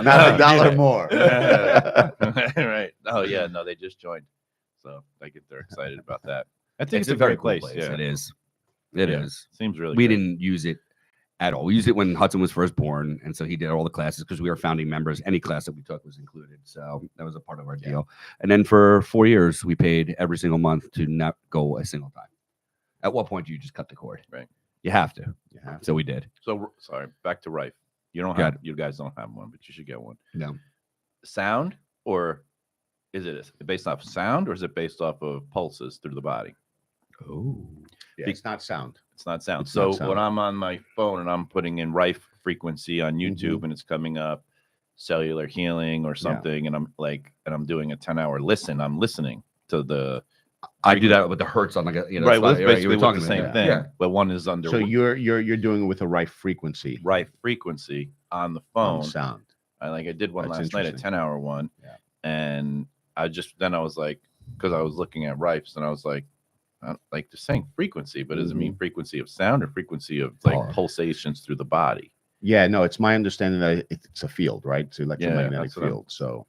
Not a dollar more. Right. Oh yeah, no, they just joined. So they're excited about that. I think it's, a very great place. Yeah. It is. It Yeah. is. Seems really We good. didn't use it at all. We used it when Hudson was first born, and so he did all the classes because we were founding members. Any class that we took was included, so that was a part of our Yeah. deal. And then for 4 years, we paid every single month to not go a single time. At what point do you just cut the cord? Right. You have to. Yeah. So we did. So sorry, back to Rife. You don't Got have you guys don't have one, but you should get one. No. Sound, or is it based off sound, or is it based off of pulses through the body? Oh. Yeah, it's not sound. It's not sound. It's So not sound. when I'm on my phone and I'm putting in Rife frequency on YouTube and it's coming up cellular healing or something, and I'm doing a 10-hour listen, I'm listening to the I do that with the hertz on like a, right. Well, it's you basically were what the talking same about. thing, Yeah. but one is under So you're doing it with a right frequency. Rife frequency on the On phone. sound. I did one That's last night, a interesting. 10-hour one, Yeah. and I was like, because I was looking at Rifes, and I was like they're saying frequency, but does it mean frequency of sound or frequency of like Power. pulsations through the body? Yeah, no, it's my understanding that it's a field, right? It's an electromagnetic that's what I'm- field. So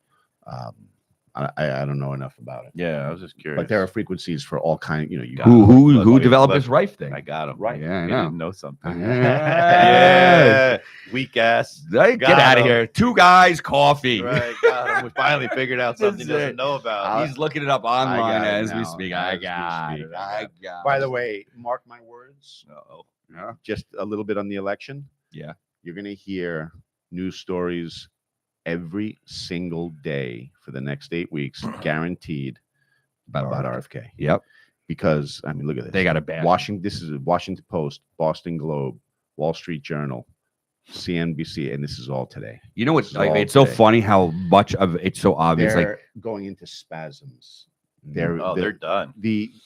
I don't know enough about it. Yeah, I was just curious. But there are frequencies for all kind. You Got Who Look, developed look, this Rife thing? I got him Right. Yeah, I You know. didn't know something. Yeah. Weak ass. Get Got out of him. here. 2 guys coffee. Right, got him. We finally figured out something he That's doesn't it. know about. He's looking it up I online got it as we now. speak. As I we got speak. it. I got By it. the way, mark my words. Uh-oh. Yeah. Just a little bit on the election. Yeah. You're gonna hear news stories every single day for the next 8 weeks, guaranteed, about RFK. Yep. Because I mean, look at this. They got a bad. Washington. This is a Washington Post, Boston Globe, Wall Street Journal, CNBC, and this is all today. You know what? It's all It's so today. funny how much of it's so obvious. They're Like going into spasms. Oh, they're done.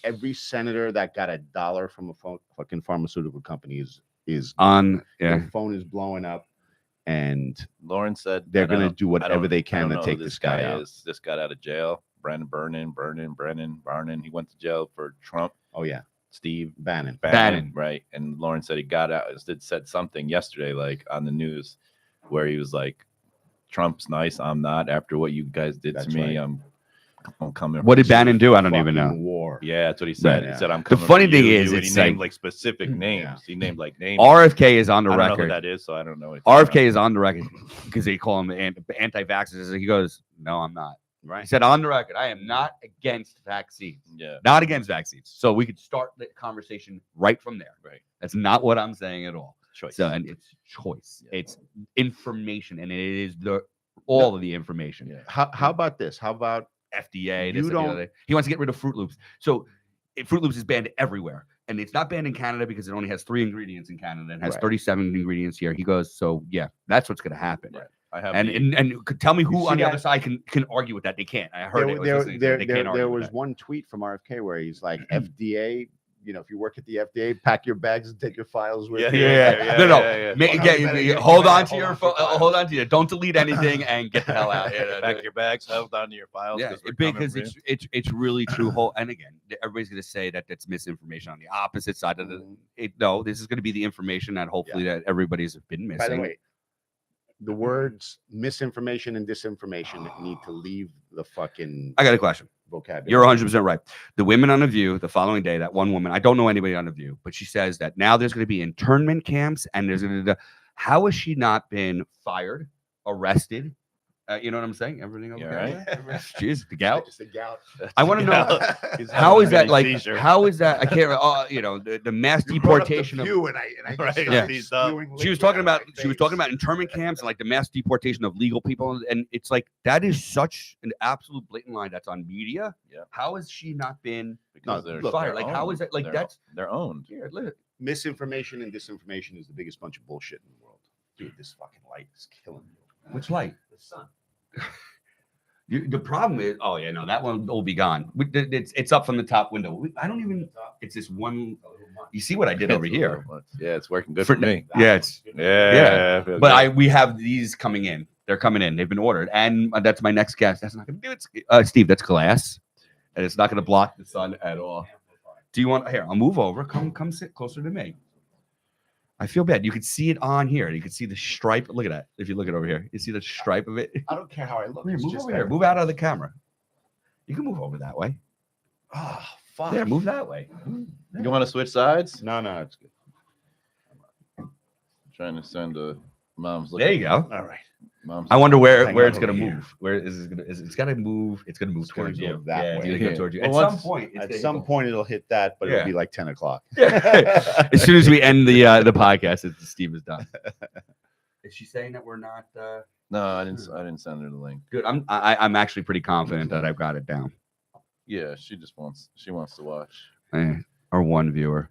Every senator that got $1 from a fucking pharmaceutical company is on. Yeah. their phone is blowing up, and Lauren said they're I going to don't- do I whatever don't- they I can don't to know take who this guy out. This got out of jail. Brennan Barnon. He went to jail for Trump. Oh yeah, Steve Bannon. Bannon. right? And Lauren said he got out. Said something yesterday, like on the news, where he was like, "Trump's nice. I'm not. After what you guys did That's to me, right. I'm coming. What did for you." Bannon do? I don't even know. Fucking War. Yeah, that's what he said. Right. He said, "I'm The coming." funny for thing you, is, and he it's named like- like specific names. He named like names. RFK is on the I don't know who record. that is, so I don't know. RFK is on the record because they call him anti-vaxxers. He goes, "No, I'm not." Right. He said on the record, "I am not against vaccines. Yeah. Not against vaccines." So we could start the conversation right from there. Right. That's not what I'm saying at all. Choice. So, and it's choice. Yeah. It's information, and it is all of the information. Yeah. How about this? How about FDA. You This, and the don't- other. He wants to get rid of Fruit Loops. So Fruit Loops is banned everywhere, and it's not banned in Canada because it only has 3 ingredients in Canada and has Right. 37 ingredients here. He goes, so yeah, that's what's going to happen. Right. I have And could tell me who see on the that? other side can argue with that. They can't. I heard it. I was listening to it. They can't argue there with was that. one tweet from RFK where he's like, FDA, if you work at the FDA, pack your bags and take your files with you. No. Hold on to your phone. Hold on to your. Don't delete anything and get the hell out. Pack your bags, hold on to your files. Yeah, we're coming because for you. it's really true. And again, everybody's going to say that that's misinformation on the opposite side of the. No, this is going to be the information that hopefully that everybody's been missing. By the way, the words misinformation and disinformation need to leave the fucking I got a question. vocabulary. You're 100% right. The women on The View, the following day, that one woman, I don't know anybody on The View, but she says that now there's going to be internment camps and there's going to. How has she not been fired, arrested? You know what I'm saying? Everything okay? right? Jeez, the gout. Just a gout. I want to know He's how having is a that mini like? seizure. How is that? I can't. The mass You brought up the deportation of. Pew and I Right, just yeah. started He's up. spewing She was liquid talking out about of my she was face. talking about internment camps and like the mass deportation of legal people, and it's like that is such an absolute blatant line that's on media. Yeah. How has she not been Because No, they're look, fired? they're Like how is owned. that? Like They're- that's they're owned. here. Look. Misinformation and disinformation is the biggest bunch of bullshit in the world. Dude, this fucking light is killing me. Which light? The sun. The problem is, oh yeah, no, that one will be gone. It's up from the top window. I don't even. It's this one. You see what I did over here? Yeah, it's working good for me. Yeah, it's Yeah. I feel But good. we have these coming in. They're coming in. They've been ordered, and that's my next guest. That's not going to do it, Steve. That's glass, and it's not going to block the sun at all. Do you want here? I'll move over. Come sit closer to me. I feel bad. You can see it on here. You can see the stripe. Look at that. If you look at over here, you see the stripe of it. I don't care how I look. Here, It's move just over that- here. Move out of the camera. You can move over that way. Oh, fuck. There, move that way. You want to switch sides? No, it's good. Trying to send a mom's. There you go. All right. Mom's. I wonder where Hang it's on going to over here. move. Where is it going to? It's got to move. It's going to move It's gonna towards go you. that Yeah, it's way. going to go Yeah. towards you. Well, At some once- point, it's At gonna some go- point, it'll hit that, but Yeah. it'll be like 10 o'clock. Yeah. As soon as we end the podcast, Steve is done. Is she saying that we're not No, I didn't send her the link. good? I'm actually pretty confident that I've got it down. Yeah, she wants to watch. Our one viewer.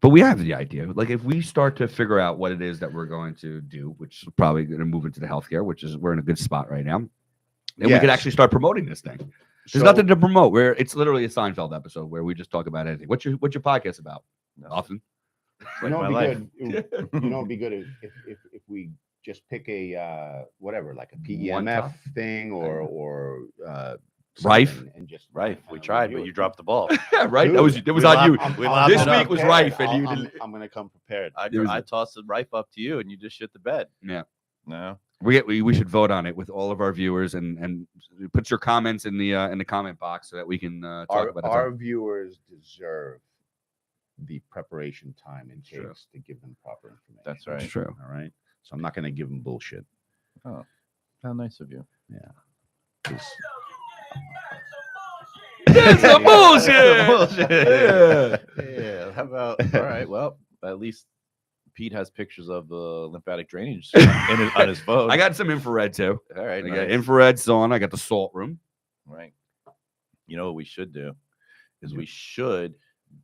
But we have the idea. Like if we start to figure out what it is that we're going to do, which is probably going to move into the healthcare, which is we're in a good spot right now. Then we could Yes. actually start promoting this thing. There's So, nothing to promote. Where it's literally a Seinfeld episode where we just talk about anything. What's your podcast about? No. Nothing. you know, my it'd life. be good. You know, it'd be good if we just pick a whatever, like a One PEMF topic. thing or Rife? something, and just Rife, we tried, but you dropped the ball. Yeah, right. Dude, that was on you. we lobbed This it up. week was Rife, and you I'm, didn't. I'm gonna come prepared. It was- I tossed the Rife up to you, and you just shit the bed. Yeah. No. We should vote on it with all of our viewers and put your comments in the comment box so that we can talk about it. Our viewers deserve the preparation time it Sure. takes to give them proper information. That's right. It's true. All right. So I'm not gonna give them bullshit. How nice of you. 'cause It's the bullshit. Bullshit. Yeah. How about? All right. Well, at least Pete has pictures of the lymphatic drainage on his phone. I got some infrared too. All right. I got Nice. infrared sauna. I got the salt room. Right. You know what we should do is we should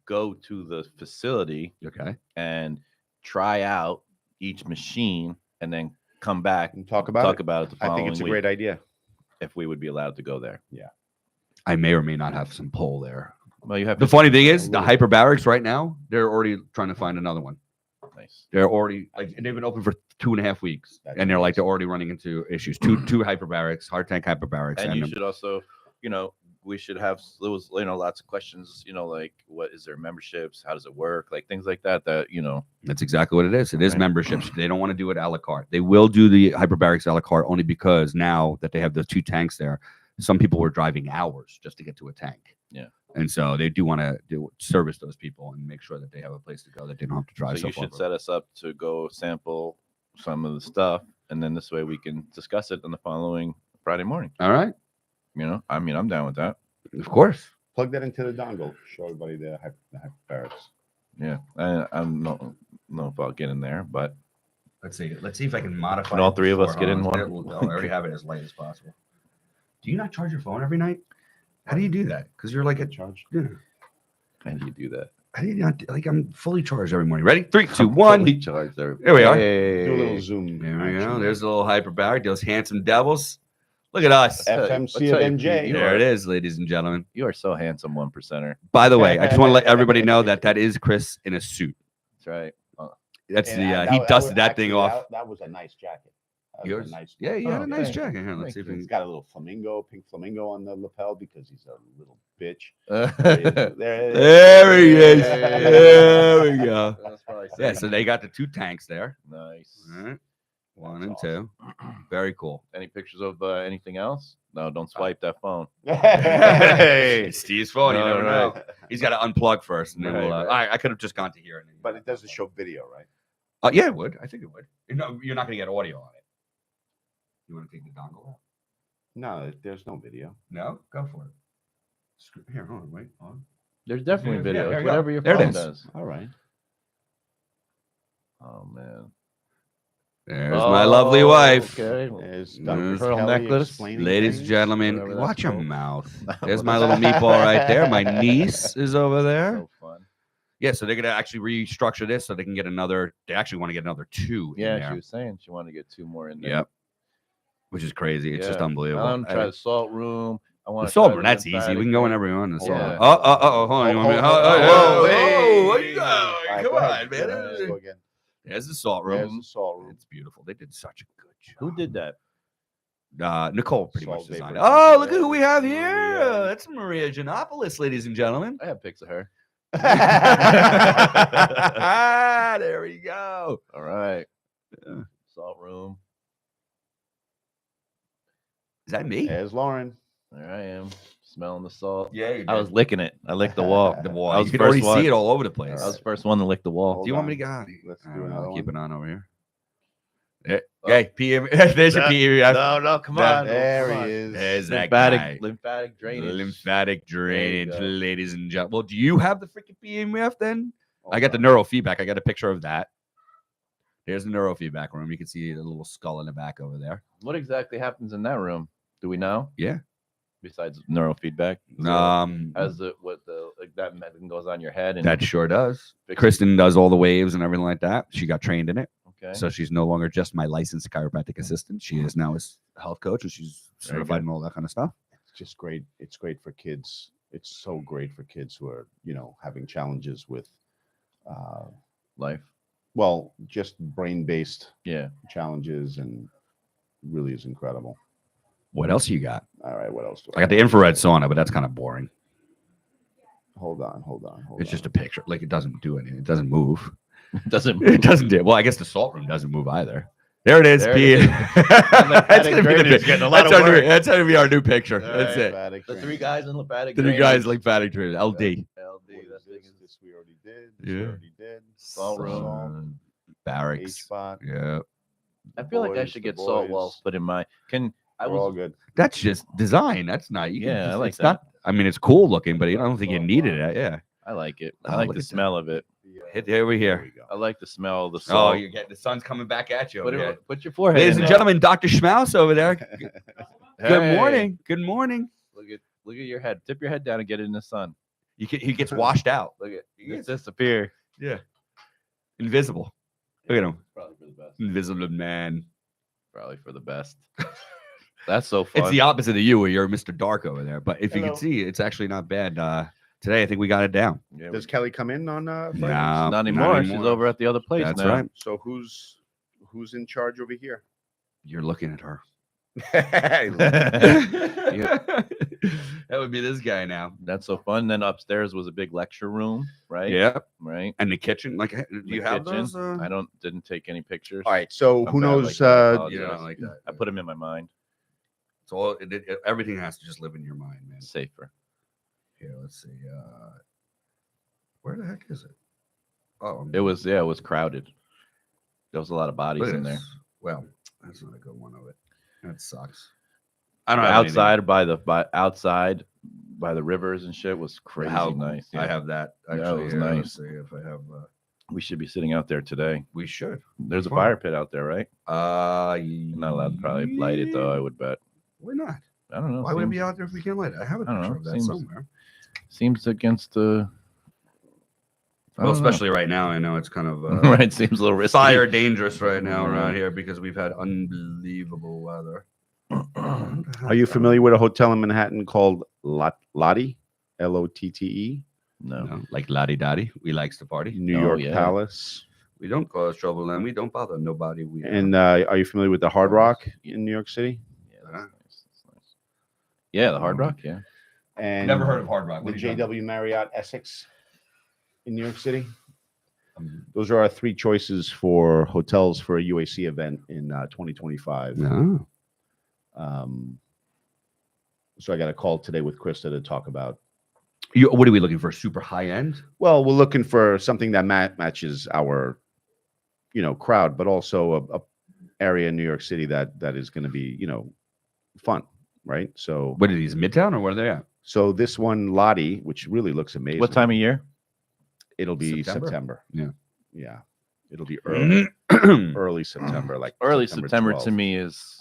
go to the facility Okay. and try out each machine and then come back and talk about talk it. about it the I following think it's a week great idea. if we would be allowed to go there. I may or may not have some pull there. Well, you have The funny thing is, the hyperbarics right now, they're already trying to find another one. nice. They're already like they've been open for 2.5 weeks, That's and they're already running into issues. Two hyperbarics, hard tank hyperbarics, And you and should also, we should have those, lots of questions, like what is their memberships? How does it work? Like things like that, That's exactly what it is. It is Right. memberships. They don't want to do it a la carte. They will do the hyperbarics a la carte only because now that they have the 2 tanks there, some people were driving hours just to get to a tank. Yeah. And so they do want to service those people and make sure that they have a place to go, that they don't have to drive so so you far. should set us up to go sample some of the stuff, and then this way we can discuss it on the following Friday morning. All right. I'm down with that. Of course. Plug that into the dongle. Show everybody the hyperbarics. Yeah, I don't know if I'll get in there, but Let's see if I can modify. Can all 3 of us get in one? I already have it as light as possible. Do you not charge your phone every night? How do you do that? Because you're like a Charge. yeah. how do you do that? How do you not like? I'm fully charged every morning. Ready? 3, 2, 1. Fully charged there. Here we are. Do a little zoom. There we go. action. There's a little hyperbaric. Those handsome devils. Look at us. FMC of MJ. There it is, ladies and gentlemen. You are so handsome, 1%er. By the way, I just want to let everybody know that is Chris in a suit. That's right. That's And, the that- he that dusted was that thing actually- off. That was a nice jacket. That was Yours? a nice. Yeah, you had a nice okay. jacket. Here, let's see if we It's can. got a little pink flamingo on the lapel because he's a little bitch. That's There he is. There we go. probably Yeah, so they got the 2 tanks there. nice. All right. 1 and That's 2. Very cool. Any pictures of anything else? No, don't swipe that phone. Hey, it's Steve's phone. You All never right. know. He's got to unplug first, and then Right, we'll. right. I could have just gone to here, and then But it doesn't show video, right? Yeah, it would. I think it would. No, you're not going to get audio on it. You want to take the dongle out? No, there's no video. No, go for it. Here, hold on, wait, on. There's definitely Yeah, video. there you go. Whatever your There it phone is. does. All right. Oh man. There's my lovely wife. Okay. There's There's Dr. pearl Kelly necklace. explaining Ladies and things. gentlemen, Whatever that's watch your called. mouth. There's my little meatball right there. My niece is over there. So fun. Yeah, so they're gonna actually restructure this so they can get another. They actually want to get another 2 in Yeah, there. she was saying she wanted to get 2 more in there. Yep. Which is crazy. It's just Yeah. unbelievable. I want to try the salt room. I want The to salt room, that's easy. We can go whenever we want. The salt Yeah. room. Oh, hold on. You want me to- Oh, whoa, what hey. you go? All right, Come go ahead. on, man. Let's go again. There's the salt There's room. the salt room. It's beautiful. They did such a good job. Who did that? Nicole pretty Salt much designed it. vapor. Oh, look at who we have here. Maria. That's Maria Giannopoulos, ladies and gentlemen. I have pics of her. There we go. All right. Yeah. Salt room. Is that me? There's Lauren. There I am, smelling the salt. Yeah, you I was licking it. I licked the wall. the wall. I was You the can already first one. see it all over the place. I was the first one to lick the wall. Hold Do you want me on. to go? Let's do I don't know, another I'll keep one. it on over here. Yeah. Oh. Hey, PM. There's your PM. No, come That- on. There come he on. is. There's that guy. Lymphatic drainage. Lymphatic There you drainage, go. ladies and gentlemen. Well, do you have the freaking PMF then? Hold I got the on. neurofeedback. I got a picture of that. There's the neurofeedback room. You can see the little skull in the back over there. What exactly happens in that room? Do we know? Yeah. Besides neurofeedback, as the that medicine goes on your head and that sure does. fixes- Kristen does all the waves and everything like that. She got trained in it. Okay. So she's no longer just my licensed chiropractic assistant. She is now a health coach and she's Very certified good. and all that kind of stuff. It's just great. It's great for kids. It's so great for kids who are, having challenges with, Life. well, just brain-based Yeah. challenges, and really is incredible. What else you got? All right, what else do I got the infrared sauna, but that's kind of boring. Hold on. It's just a picture. Like it doesn't do anything. It doesn't move. Doesn't It doesn't do. Well, I guess the salt room doesn't move either. There it is. There P. it is. That's gonna be the drainage pic- getting a lot that's of gonna be- work. that's gonna be our new picture. All That's right. it. The 3 guys in lymphatic. The new guys lymphatic drainage. LD. LD. What That is thing this? is This we already did. This we Yeah. already did. Salt room. Barracks. H-spot. Yeah. I feel like I boys, should the get salt boys. walls put in my. I We're all was good. That's just design. That's not. You can Yeah, I just- like it's not. I mean, it's cool looking, but I don't think you Salt needed bar. it. Yeah. I like it. Oh, I like look the at that. smell of it. Hit over here. There we go. I like the smell of the Oh, salt. you get the sun's coming back at you. put, over it, here. put your forehead. Ladies in and there. gentlemen, Dr. Schmaus over there. Good Hey. morning. Good morning. Look at your head. Tip your head down and get it in the sun. He gets washed out. Look at He it's gets disappear. invisible. Look at him. Probably for the best. Invisible man. Probably for the best. That's so fun. It's the opposite of you, where you're Mr. Dark over there. But if you Hello. can see, it's actually not bad. Today, I think we got it down. Yeah, Does Kelly come in on Fridays? No, not anymore. She's over at the other place That's now. right. So who's in charge over here? You're looking at her. Yeah. That would be this guy now. That's so fun. Then upstairs was a big lecture room, right? Yeah. Right. And the kitchen, like, do The you have kitchen. those? I didn't take any pictures. All right. So I'm who bad knows? like that, I apologize. You don't like that. I put them in my mind. It's all. Everything has to just live in your mind, man. Safer. Here, let's see. Where the heck is it? Oh, It was crowded. There was a lot of bodies look at in there. this. Well, that's not a good one of it. That sucks. I don't have Outside outside by the rivers and shit was crazy nice. I have that. Yeah, it Actually, was here. nice. Let's see if I have. We should be sitting out there today. We should. There's a Fun. fire pit out there, right? You're Not allowed to probably light it though. I would bet. Why not? I don't know. Why would it be out there if we can't light it? I have a I don't picture know. of that Seems- somewhere. Seems against the. I Well, don't know. especially right now, I know it's kind of right. Seems a little risky. fire dangerous right now Right. around here because we've had unbelievable weather. Are you familiar with a hotel in Manhattan called Lotte? Lotte? No. Like Lottie Dottie, we likes to party. New Oh, York yeah. Palace. We don't cause trouble and we don't bother nobody. We And are you familiar with the Hard Rock in New York City? Yeah, that's nice. That's nice. Yeah, the Hard Rock. Yeah. And never heard of Hard Rock. the What are you talking JW Marriott Essex in New York City. about? Those are our three choices for hotels for a UAC event in 2025. No. So I got a call today with Krista to talk about. What are we looking for? Super high end? Well, we're looking for something that matches our, crowd, but also a area in New York City that is going to be, fun, right? So, What are these? Midtown or where are they at? so this one Lotte, which really looks amazing. What time of year? It'll be September? September. Yeah. Yeah. It'll be early, Mm-hmm. early September, like Early September to 12th. me is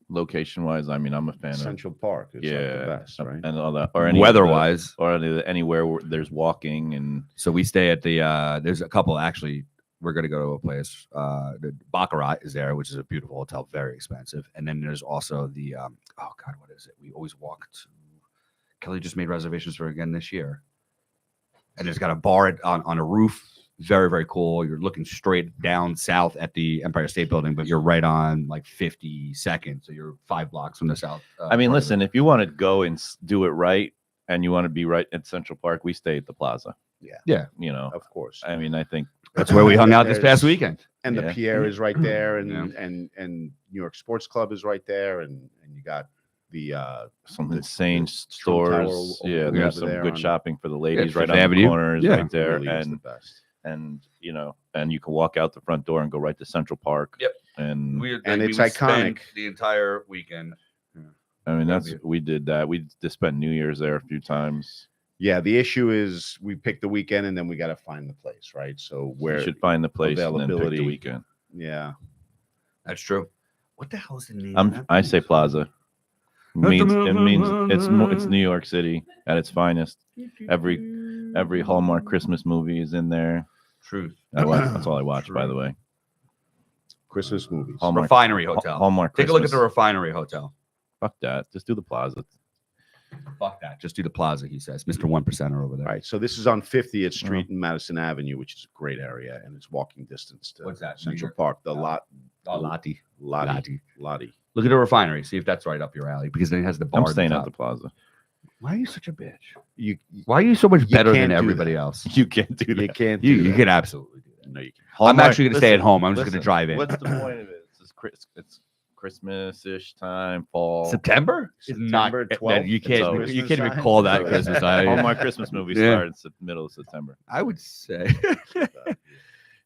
location wise. I mean, I'm a fan of Central Park is like the yeah, best, right? and all that. Or any Weather wise. or anywhere where there's walking and So we stay at the there's a couple actually. We're gonna go to a place. The Baccarat is there, which is a beautiful hotel, very expensive. And then there's also the oh god, what is it? We always walk to. Kelly just made reservations for again this year. And it's got a bar on a roof. Very, very cool. You're looking straight down south at the Empire State Building, but you're right on like 52nd. So you're 5 blocks from the south. I mean, part of listen, if you want to go and do it right, and you want to be right at Central Park, we stay at the Plaza. Yeah. Yeah. You know, Of course. I mean, I think That's where we hung out this There's- past weekend. And the Yeah. Pierre is right there, and Yeah. and New York Sports Club is right there, and you got the some the insane Trump Tower stores. over Yeah, there there's some there good on- shopping for the ladies Fifth right on Avenue. the corners, Yeah. right there, really is the and best. and you can walk out the front door and go right to Central Park. Yep. And And it's iconic. The entire weekend. I mean, That'd we did that. We just spent New Year's there a few times. Yeah, the issue is we pick the weekend and then we got to find the place, right? So where You should find the place and then pick availability. the weekend. yeah, That's true. What the hell is the name? of that I place? say Plaza. It means it's New York City at its finest. Every Hallmark Christmas movie is in there. Truth. That's all I watch, by the way. Christmas movies. Hallmark Refinery Hotel. Hallmark. Take a look at the Christmas. Refinery Hotel. Fuck that. Just do the Plaza. Fuck that. Just do the Plaza, he says. Mr. 1%er over there. All right, so this is on 50th Street and Madison Avenue, which is a great area, and it's walking distance to What's that, New Central York? Park. The Lotte. Lotte. Look at the Refinery. See if that's right up your alley because then it has the bar. I'm at staying the at top. the Plaza. Why are you such a bitch? You Why are you so much better can't than do everybody that. else? You can't do you that. can't do You that. can absolutely do that. No, you can't. I'm Hallmark- actually going to stay at listen, home. I'm just going listen, to drive in. What's the point of it? It's Christmas-ish time, fall. September? Is not. September no, 12th, you it's can't. Christmas You can't even time. call that So- Christmas. Hallmark Christmas movies Yeah. start in the middle of September. I would say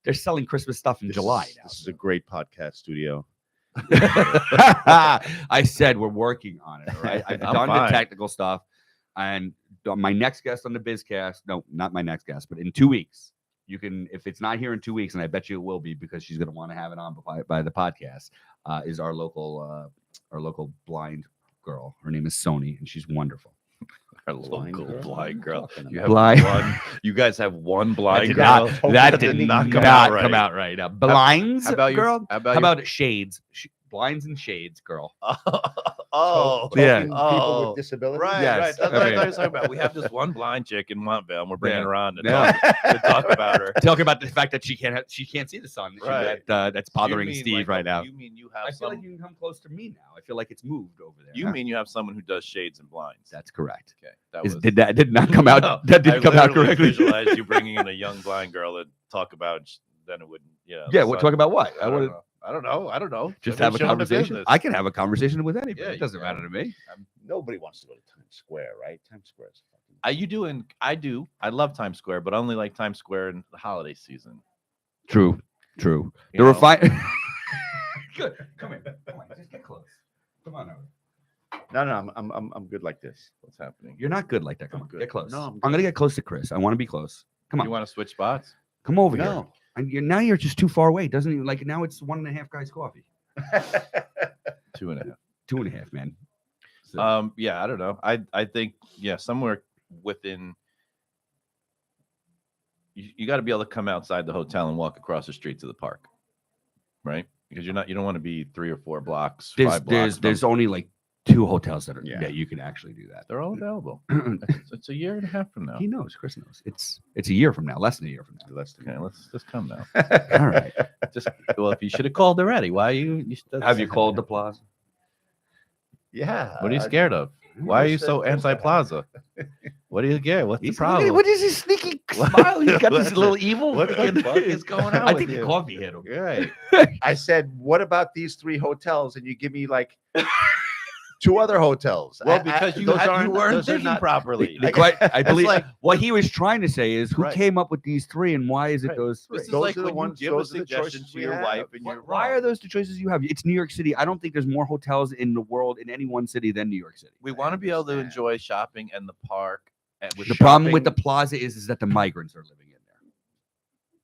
they're selling Christmas stuff in July now. This is a great podcast studio. I said we're working on it. All right, I've I'm done the fine. technical stuff, and my next guest on the Bizcast. No, not my next guest, but in 2 weeks, you can. If it's not here in 2 weeks, and I bet you it will be because she's going to want to have it on by the podcast. Is our local blind girl. Her name is Sony, and she's wonderful. Our Blind local girl? blind What are you girl. talking You about? have Blind. one. You guys have one blind did girl. not- that did not come out right. right now. Blinds, How about your- girl. how How about about shades? Blinds and shades, girl. Oh, token people oh, with disabilities. right, Yes, right. That's what I okay. thought you were talking about. We have this one blind chick in Montvale, and we're bringing Yeah. her on to, Yeah. talk about her. Talking about the fact that she can't see the sun. Right. That's bothering You mean Steve like right now. You mean you have I feel some? like you can come close to me now. I feel like it's moved over there. You mean you have someone who does shades and blinds? That's correct. Okay, that Is- was. did not come out. No, That didn't I come out literally correctly. Visualized you bringing in a young blind girl to talk about. Then it wouldn't. Yeah. Yeah, we're talking about what? I don't know. I don't know. Just Let have me a show 'em the conversation. business. I can have a conversation with anybody. Yeah, It you doesn't can. matter to me. Nobody wants to go to Times Square, right? Times Square is fucking. I do. I love Times Square, but only like Times Square in the holiday season. True. You The know? refine. Good. Come in. Come on. Just get close. Come on over. No, I'm good like this. What's happening? You're not good like that. Come I'm on. good. Get close. No, I'm I'm gonna good. get close to Chris. I want to be close. Come on. You want to switch spots? Come over here. No. And now you're just too far away. Doesn't even like now it's 1.5 guys coffee. 2.5. 2.5, man. So, Yeah, I don't know. I think somewhere within. You got to be able to come outside the hotel and walk across the street to the park, right? Because you don't want to be 3 or 4 blocks, 5 blocks. there's only like 2 hotels that you can actually do that. They're all available. It's a year and a half from now. He knows. Chris knows. It's a year from now. Less than a year from now. Okay, let's just come now. All right. If you should have called already, why you Have you called the plaza? Yeah. What are you scared of? Why are you so anti-plaza? What do you get? What's the problem? What is his sneaky smile? He's got this little evil. What the fuck is going on I with think you? the coffee hit him. Right. I said, what about these 3 hotels? And you give me like 2 other hotels. Well, because you weren't thinking not properly. I believe like- what he was trying to say is who Right. came up with these 3 and why is it Right. those 3? This is Those like are the when ones- you give a those are the suggestion choices to we your have. wife and you're Why are those the choices you have? It's New York City. I don't think there's more hotels in the world in any one city than New York City. We want to be able to understand. enjoy shopping and the park. And with The problem with the shopping- plaza is that the migrants are living in there.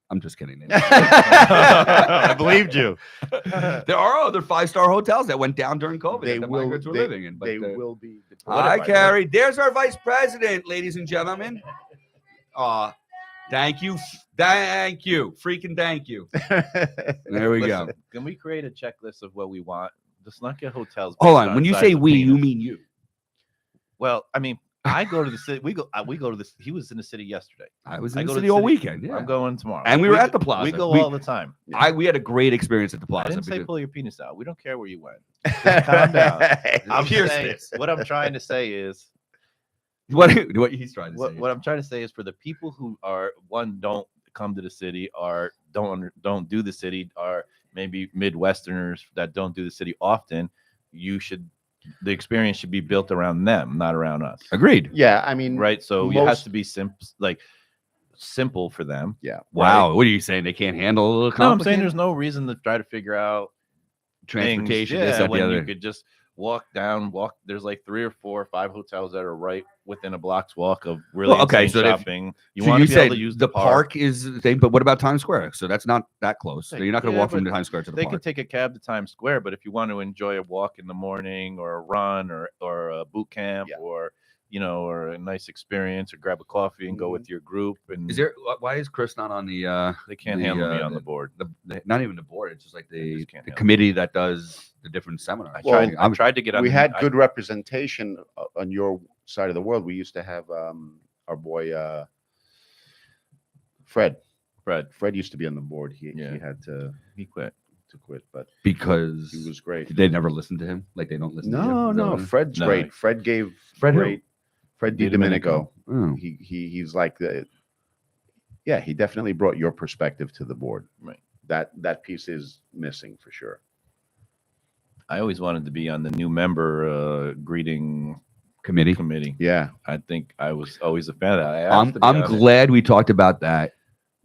I'm just kidding. I believed you. There are other 5-star hotels that went down during COVID They that the will. migrants were They, living in. they But, will be. Hi, Carrie. There's our vice president, ladies and gentlemen. Thank you. Thank you. Freaking thank you. There we go. Listen, can we create a checklist of what we want? Let's not get hotels. Hold based on. When you size say of we, you penis. mean you. Well, I mean, I go to the city. We go to this. He was in the city yesterday. I was I in the go to city the all city. weekend. Yeah. I'm going tomorrow. And we were at the plaza. We go We- all the time. We had a great experience at the plaza. I didn't say because- pull your penis out. We don't care where you went. Calm down. I'm Here's saying, this. what I'm trying to say is what he's trying to say. what I'm trying to say is for the people who are don't come to the city or don't do the city or maybe Midwesterners that don't do the city often, the experience should be built around them, not around us. Agreed. Yeah, I mean, Right. So it has most- to be simple for them. Yeah. Wow. What are you saying? They can't handle a little No, I'm saying complicated? there's no reason to try to figure out transportation. things, This, that, the when other. you could just walk. There's like 3 or 4 or 5 hotels that are right within a block's walk of really Well, okay, insane so if- shopping. You So want to be said able to use the park is the thing, but what about Times Square? So that's not that close. So you're not going to Yeah, walk from but Times Square to the They park. can take a cab to Times Square, but if you want to enjoy a walk in the morning or a run or a boot camp Yeah. or or a nice experience or grab a coffee and go with your group and Is there? Why is Chris not on the? they can't the, handle me uh, on the board. Not even the board. It's just like They the, just can't the handle committee that does the different seminars. I tried to get on. we the- had I- good representation on your side of the world. We used to have our boy Fred. Fred used to be on the board. He had to quit. quit, but because he was great. they never listen to him. Like they don't listen. to him. No, Is that no, what it- Fred's No. great. Fred gave Fred who? great. Fred DiDomenico. Oh. He's like the. Yeah, he definitely brought your perspective to the board. Right. That piece is missing for sure. I always wanted to be on the new member greeting committee. Yeah. I think I was always a fan of that. I asked to be I'm on it. glad we talked about that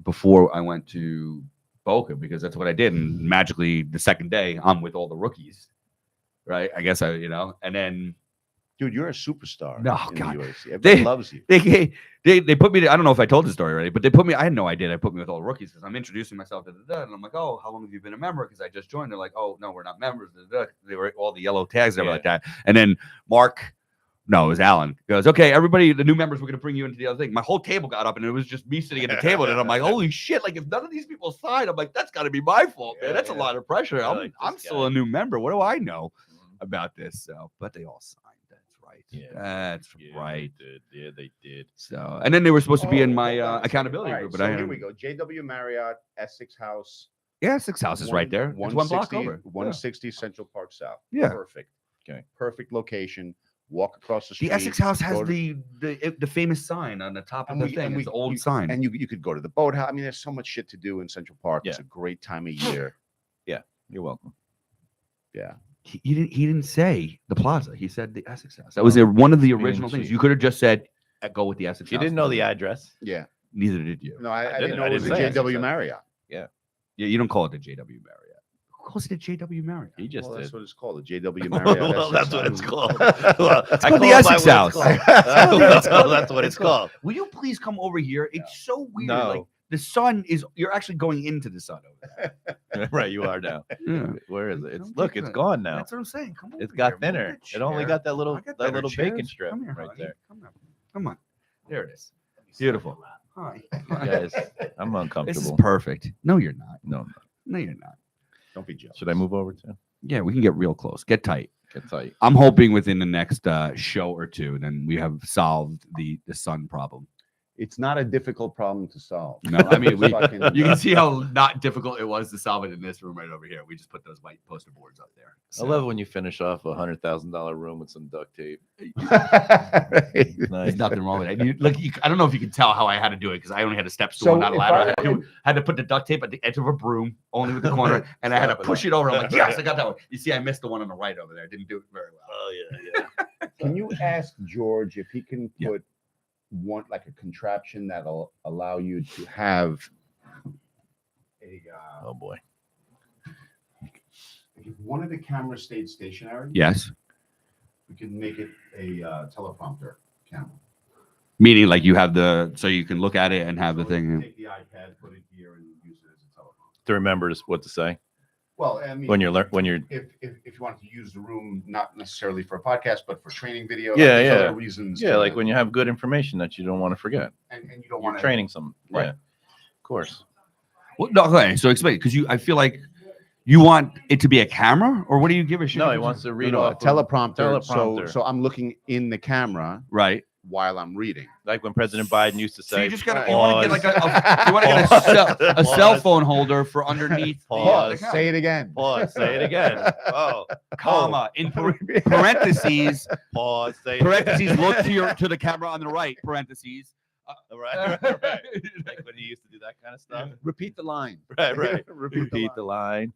before I went to Boca because that's what I did. And magically, the second day, I'm with all the rookies, right? I guess and then Dude, you're a superstar. No, in God. the UFC. Everybody loves you. they put me. I don't know if I told the story already, but they put me. I had no idea. They put me with all the rookies because I'm introducing myself to the and I'm like, oh, how long have you been a member? Because I just joined. They're like, oh, no, we're not members. They were all the yellow tags and everything like that. And then Mark. No, it was Alan. Goes, okay, everybody, the new members, we're going to bring you into the other thing. My whole table got up and it was just me sitting at the table. And I'm like, holy shit. Like, if none of these people sign, I'm like, that's got to be my fault, man. Yeah, That's a yeah. lot of pressure. Yeah, I'm, like, I'm this still guy. a new member. What do I know? about this. So, but they all signed. That's right. Yeah. That's Yeah, right. They did. Yeah, they did. So, and then they were supposed to be in Oh, my hold on a second. accountability All right, group, but so I here we go. JW Marriott, Essex House. Yeah, 6 houses right there. It's 1 block 160 over. 160 Central Park South. Yeah. Perfect. Okay. Perfect location. Walk across the street. The Essex House has go to- the famous sign on the top of and the we- thing. and It's we- the old you- sign. And you could go to the boathouse. I mean, there's so much shit to do in Central Park. It's Yeah. a great time of year. You're welcome. Yeah. He didn't say the plaza. He said the Essex House. That was one of the Being original things. cheap. You could have just said, go with the Essex You House. didn't know the address. Yeah. Neither did you. No, I didn't. didn't know I it was didn't the say Essex JW House. Marriott. Yeah, you don't call it the JW Marriott. Who calls it a JW Marriott? He just Well, did. that's what it's called, the JW Marriott. Well, that's what it's House. called. Well, It's I called the call it by Essex what it's House. called. That's what it's called. Will you please come over here? It's so weird. No. Like the sun is. You're actually going into the sun over there. Right, you are now. Yeah. Where is it? It's Don't look, take it's that. gone now. That's what I'm saying. Come over It's got here. Move thinner. the It only chair. got that little I got that better little bacon chairs. strip Come here, right honey. there. Come on. There it is. Beautiful. Hi. Guys, I'm This is uncomfortable. perfect. No, you're not. No. No, you're not. Don't be jealous. Should I move over to? Yeah, we can get real close. Get tight. Get tight. I'm hoping within the next show or two, then we have solved the sun problem. It's not a difficult problem to solve. No, I mean, It's fucking- you can see how not difficult it was to solve it in this room right over here. We just put those white poster boards up there. I love when you finish off $100,000 room with some duct tape. There's Nice. nothing wrong with it. I don't know if you can tell how I had to do it because I only had a step So stool, not a if ladder. I I had to, wanted- had to put the duct tape at the edge of a broom, only with the corner, and I had to Slap it push on. it over. I'm like, yes, I got that one. You see, I missed the one on the right over there. I didn't do it very well. Oh yeah. Can you ask George if he can Yeah. put one like a contraption that'll allow you to have a Oh boy. if one of the cameras stayed stationary, Yes. we can make it a teleprompter camera. Meaning, like you have so you can look at it and have the So you can thing. take the iPad, put it here, and use it as a teleprompter. To remember what to say Well, I mean, when you're if you want to use the room, not necessarily for a podcast, but for training video, Yeah, there's yeah. other reasons. yeah, to- like when you have good information that you don't want to forget. and you don't You're want to training some. Right. Yeah. Of course. Well, no, okay, so explain because I feel like you want it to be a camera, or what do you give a shit? No, if he it's wants to read a off of- teleprompter. teleprompter. So I'm looking in the camera right. while I'm reading. like when President Biden used to So say. you just gotta Right. you want to get like you want to get a Pause. cell phone holder for underneath. Pause. the Say it again. Pause. Say it again. Oh, comma in parentheses. Pause. Say it Parentheses. again. Look to the camera on the right. Parentheses. Right. Like when he used to do that kind of stuff. Repeat the line. Right. Right. Repeat the line.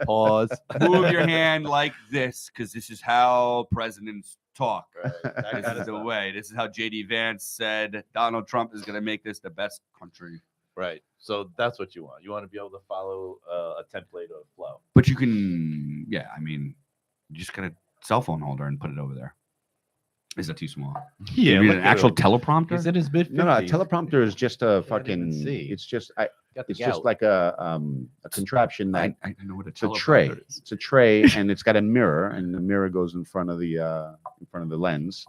Pause. Move your hand like this because this is how presidents talk. Right. That This kind of is the stuff. way. This is how JD Vance said Donald Trump is going to make this the best country. Right. So that's what you want. You want to be able to follow a template or flow. But you can, yeah, I mean, you just get a cell phone holder and put it over there. Is that too small? Yeah. You need an actual teleprompter? He's in his mid. No, a teleprompter is just a Can't even fucking. see. It's just Got the it's just gout. like a contraption that I know what a it's a tray. teleprompter is. It's a tray, and it's got a mirror, and the mirror goes in front of the lens,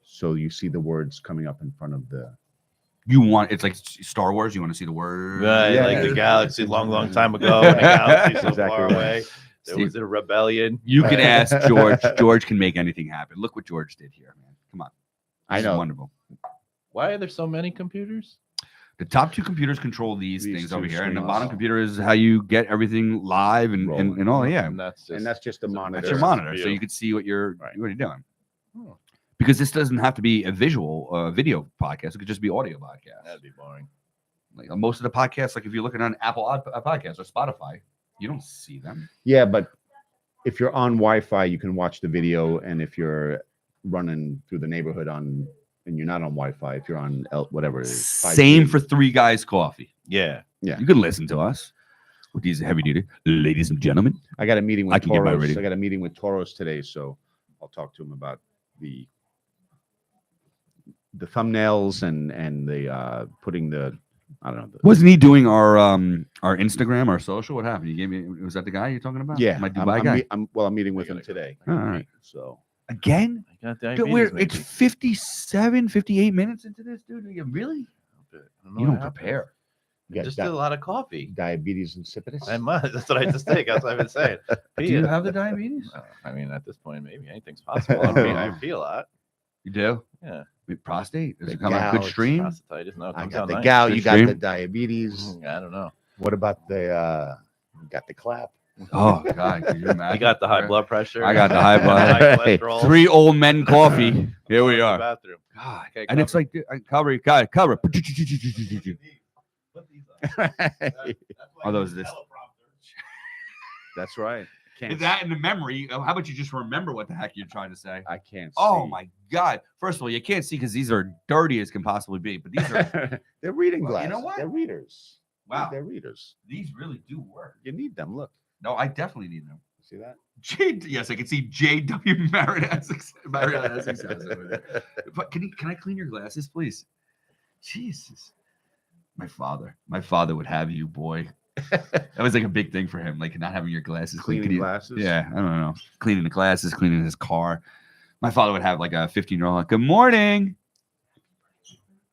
so you see the words coming up in front of the. You want it's like Star Wars. You want to see the word, Right, Yeah. like the galaxy, long time ago, when the galaxy so Exactly far right. away. There was a rebellion. You can ask George. George can make anything happen. Look what George did here, man. Come on, I This is know. wonderful. Why are there so many computers? The top two computers control these These things two over here, and the screens. bottom computer is how you get everything live and Rolling. all. Yeah, And that's just And that's just a it's a- monitor. that's your There's monitor, so view. you can see what you're Right. doing. Oh. Because this doesn't have to be a visual video podcast; it could just be audio podcast. that'd be boring. Like most of the podcasts, like if you're looking on Apple Podcasts or Spotify, you don't see them. Yeah, but if you're on Wi-Fi, you can watch the video, and if you're running through the neighborhood and you're not on Wi-Fi, if you're on whatever it is, 5G. Same for 3 Guys Coffee. Yeah. You can listen to us with these heavy duty, ladies and gentlemen. I got a meeting with I can get my Toros. rating. I got a meeting with Toros today, so I'll talk to him about the thumbnails and the putting the I don't know. Wasn't he doing our Instagram, our social? What happened? You gave me. Was that the guy you're talking about? Yeah, my Dubai guy. I'm meeting with I him gotta go. today. All right. So Again? I got Dude, diabetes. it's maybe. 57, 58 minutes into this, dude. You really? I don't know You what don't happened. prepare. You got Just did a lot of coffee. diabetes insipidus. I must. That's what I just think. That's what I've been saying. Do you have the diabetes? I mean, at this point, maybe anything's possible. I pee a lot. You do? Yeah. Prostate? Does The it come out good gout. stream? Prostatitis. No, it I comes got out the nice. gout. Good You got the stream? diabetes. I don't know. What about the? You got the clap. Oh, God. Could you imagine? I got the high blood pressure. I got the high blood. high cholesterol. 3 old men coffee. Here we Going to the are. bathroom. God. Okay, And it's like, cover. Put these on. Are those this? That's right. Can't That in the memory. How about you just remember what the heck you're trying to say? I can't. Oh see. my God! First of all, you can't see because these are dirty as can possibly be. But these are They're reading Well, you glasses. know what? They're readers. wow. They're readers. These really do work. You need them. Look. No, I definitely need them. See that? Yes, I can see J.W. Marriott Essex has over there. But can I clean your glasses, please? Jesus, my father would have you, boy. That was like a big thing for him, like not having your glasses clean. Cleaning glasses. Yeah, I don't know. Cleaning the glasses, cleaning his car. My father would have like a 15-year-old. Like, good morning.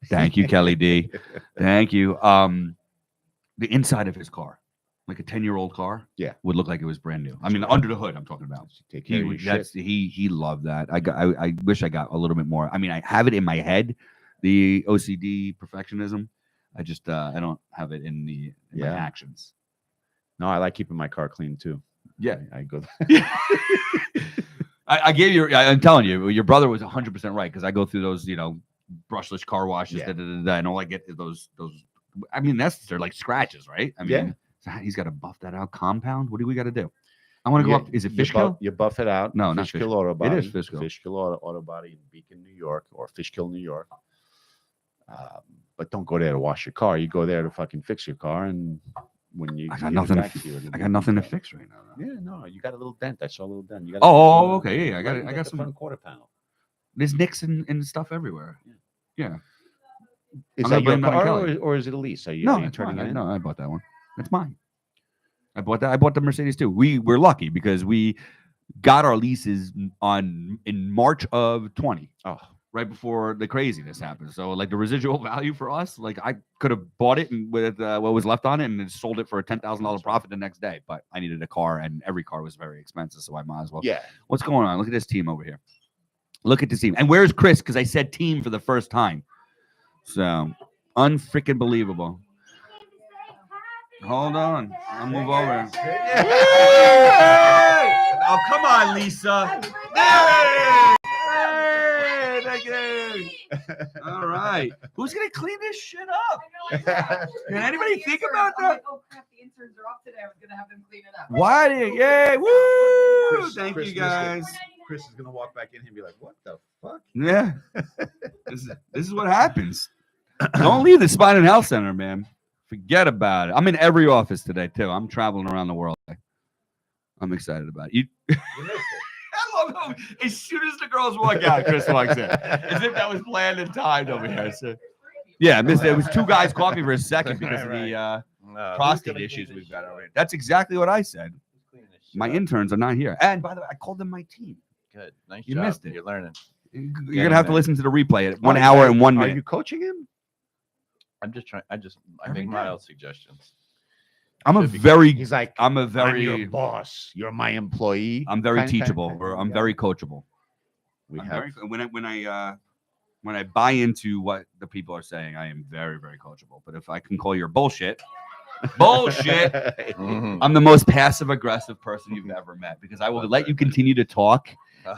Thank you, Kelly D. Thank you. The inside of his car, like a 10-year-old car, Yeah. would look like it was brand new. I mean, under the hood, I'm talking about. Take care He of would, your that's shit. he loved that. I wish I got a little bit more. I mean, I have it in my head, the OCD perfectionism. I just I don't have it in my Yeah. actions. No, I like keeping my car clean too. Yeah. I go. I gave you. I'm telling you, your brother was 100% right because I go through those, brushless car washes. Yeah. And all I get is those. I mean, they're like scratches, right? I mean, Yeah. so he's got to buff that out. Compound. What do we got to do? I want to go up. Is it you Fishkill? You buff it out. No, not Fishkill Fishkill. Auto Body. It is Fishkill. Fishkill Auto Body in Beacon, New York, or Fishkill, New York. But don't go there to wash your car. You go there to fucking fix your car, and when you I got give it nothing to back you, it'll I be got nothing to detailed. fix right now. Though. Yeah, no, you got a little dent. I saw a little dent. You got Oh, okay. Yeah, I got it. I got the some. front quarter panel. There's nicks and stuff everywhere. Yeah. Is I'm that gonna your blame that on car, Kelly. or is it a lease? Are you, No, are you it's turning mine. it in? No, I bought that one. It's mine. I bought that. I bought the Mercedes too. We're lucky because we got our leases in March of 20. Oh, Right before the craziness happened. So like the residual value for us, like I could have bought it and with what was left on it and then sold it for a $10,000 profit the next day. But I needed a car and every car was very expensive. So I might as well. yeah. What's going on? Look at this team over here. Look at this team. And where's Chris? Because I said team for the first time. So unfreaking believable. Hold on. I'll move over. Oh, come on, Lisa. Hey, thank you. All right. Who's going to clean this shit up? Can anybody think about I'm that? like, oh crap, the interns are off today. I was gonna have them clean it up. Why did yay? Woo! Chris- Thank Chris you missed it. guys. Chris is gonna walk back in here and be like, "What the fuck?" Yeah. This is what happens. Don't leave the Spine and Health Center, man. Forget about it. I'm in every office today, too. I'm traveling around the world. I'm excited about it. I love how as soon as the girls walk out, Chris walks in. As if that was planned and timed over here. So, yeah, it was 2 guys coffee for a second because of the prostate issues we've got over here. That's exactly what I said. My interns are not here. And by the way, I called them my team. Good. Nice You job. missed it. You're learning. You're going to have to listen to the replay at 1 Are hour you- and 1 Are minute. you coaching him? I'm just trying. I Every make day. mild suggestions. I'm a should be very, He's like, I'm a I'm very, your boss. You're my employee. I'm very Kind- teachable, kind- or I'm yeah. very coachable. We I'm have. very, when I buy into what the people are saying, I am very, very coachable. But if I can call your bullshit, bullshit, Mhm. I'm the most passive aggressive person you've ever met because I will let you continue to talk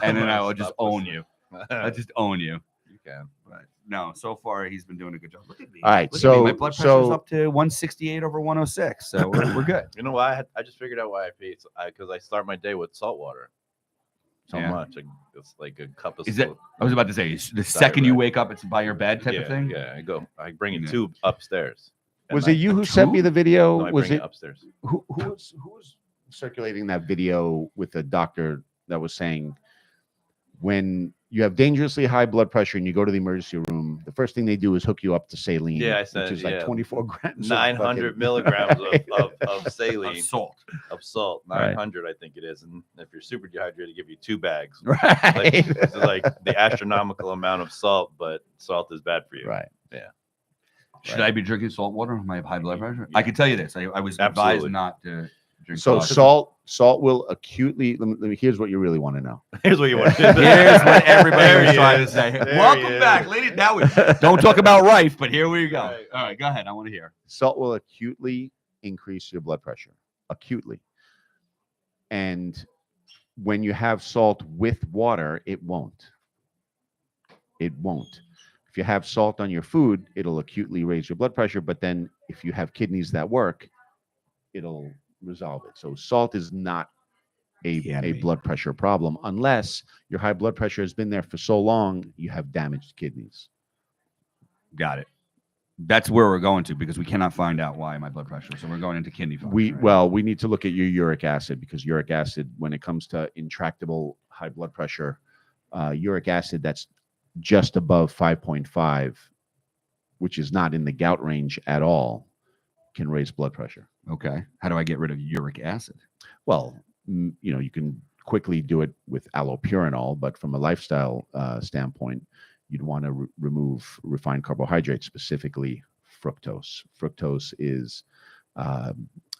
and then I will just Stop own listening. you. I'll just own you. You can. But no, so far he's been doing a good job. Look at me. All right, Look at me. My so- blood pressure's so- up to 168 over 106. So we're good. You know why? I just figured out why I pee. Because I start my day with salt water. So Yeah. much. It's like a cup of Is it? salt. I was about to say the second you wake up, it's by your bed type yeah, of thing. Yeah, I bring a Yeah. tube upstairs. And Was it you who sent me the video? No, I was bring it it upstairs. who was circulating that video with a doctor that was saying when you have dangerously high blood pressure and you go to the emergency room, the first thing they do is hook you up to saline, Yeah, I said, which is like yeah. 24 grams. of 900 fucking- milligrams of saline, Of salt. of salt. Right. 900, I think it is. And if you're super dehydrated, give you 2 bags. Right. Like, this is like the astronomical amount of salt, but salt is bad for you. Right. Yeah. Should I be drinking salt water with my high blood pressure? Yeah. I can tell you this. I was advised Absolutely. not to drink So salt. salt will acutely. Let me. Here's what you really want to know. Here's what you want. Here's what everybody There was he trying to is. say. There he Welcome is. back, ladies. Now we don't talk about Rife, but here we go. Right. All right, go ahead. I want to hear. Salt will acutely increase your blood pressure. Acutely. And when you have salt with water, it won't. It won't. If you have salt on your food, it'll acutely raise your blood pressure. But then if you have kidneys that work, it'll resolve it. So salt is not a blood pressure problem unless your high blood pressure has been there for so long, you have damaged kidneys. Got it. That's where we're going to because we cannot find out why my blood pressure. So we're going into kidney function. Right? We need to look at your uric acid because uric acid, when it comes to intractable high blood pressure, uric acid that's just above 5.5, which is not in the gout range at all, can raise blood pressure. Okay. How do I get rid of uric acid? Well, you can quickly do it with allopurinol, but from a lifestyle standpoint, you'd want to remove refined carbohydrates, specifically fructose. Fructose is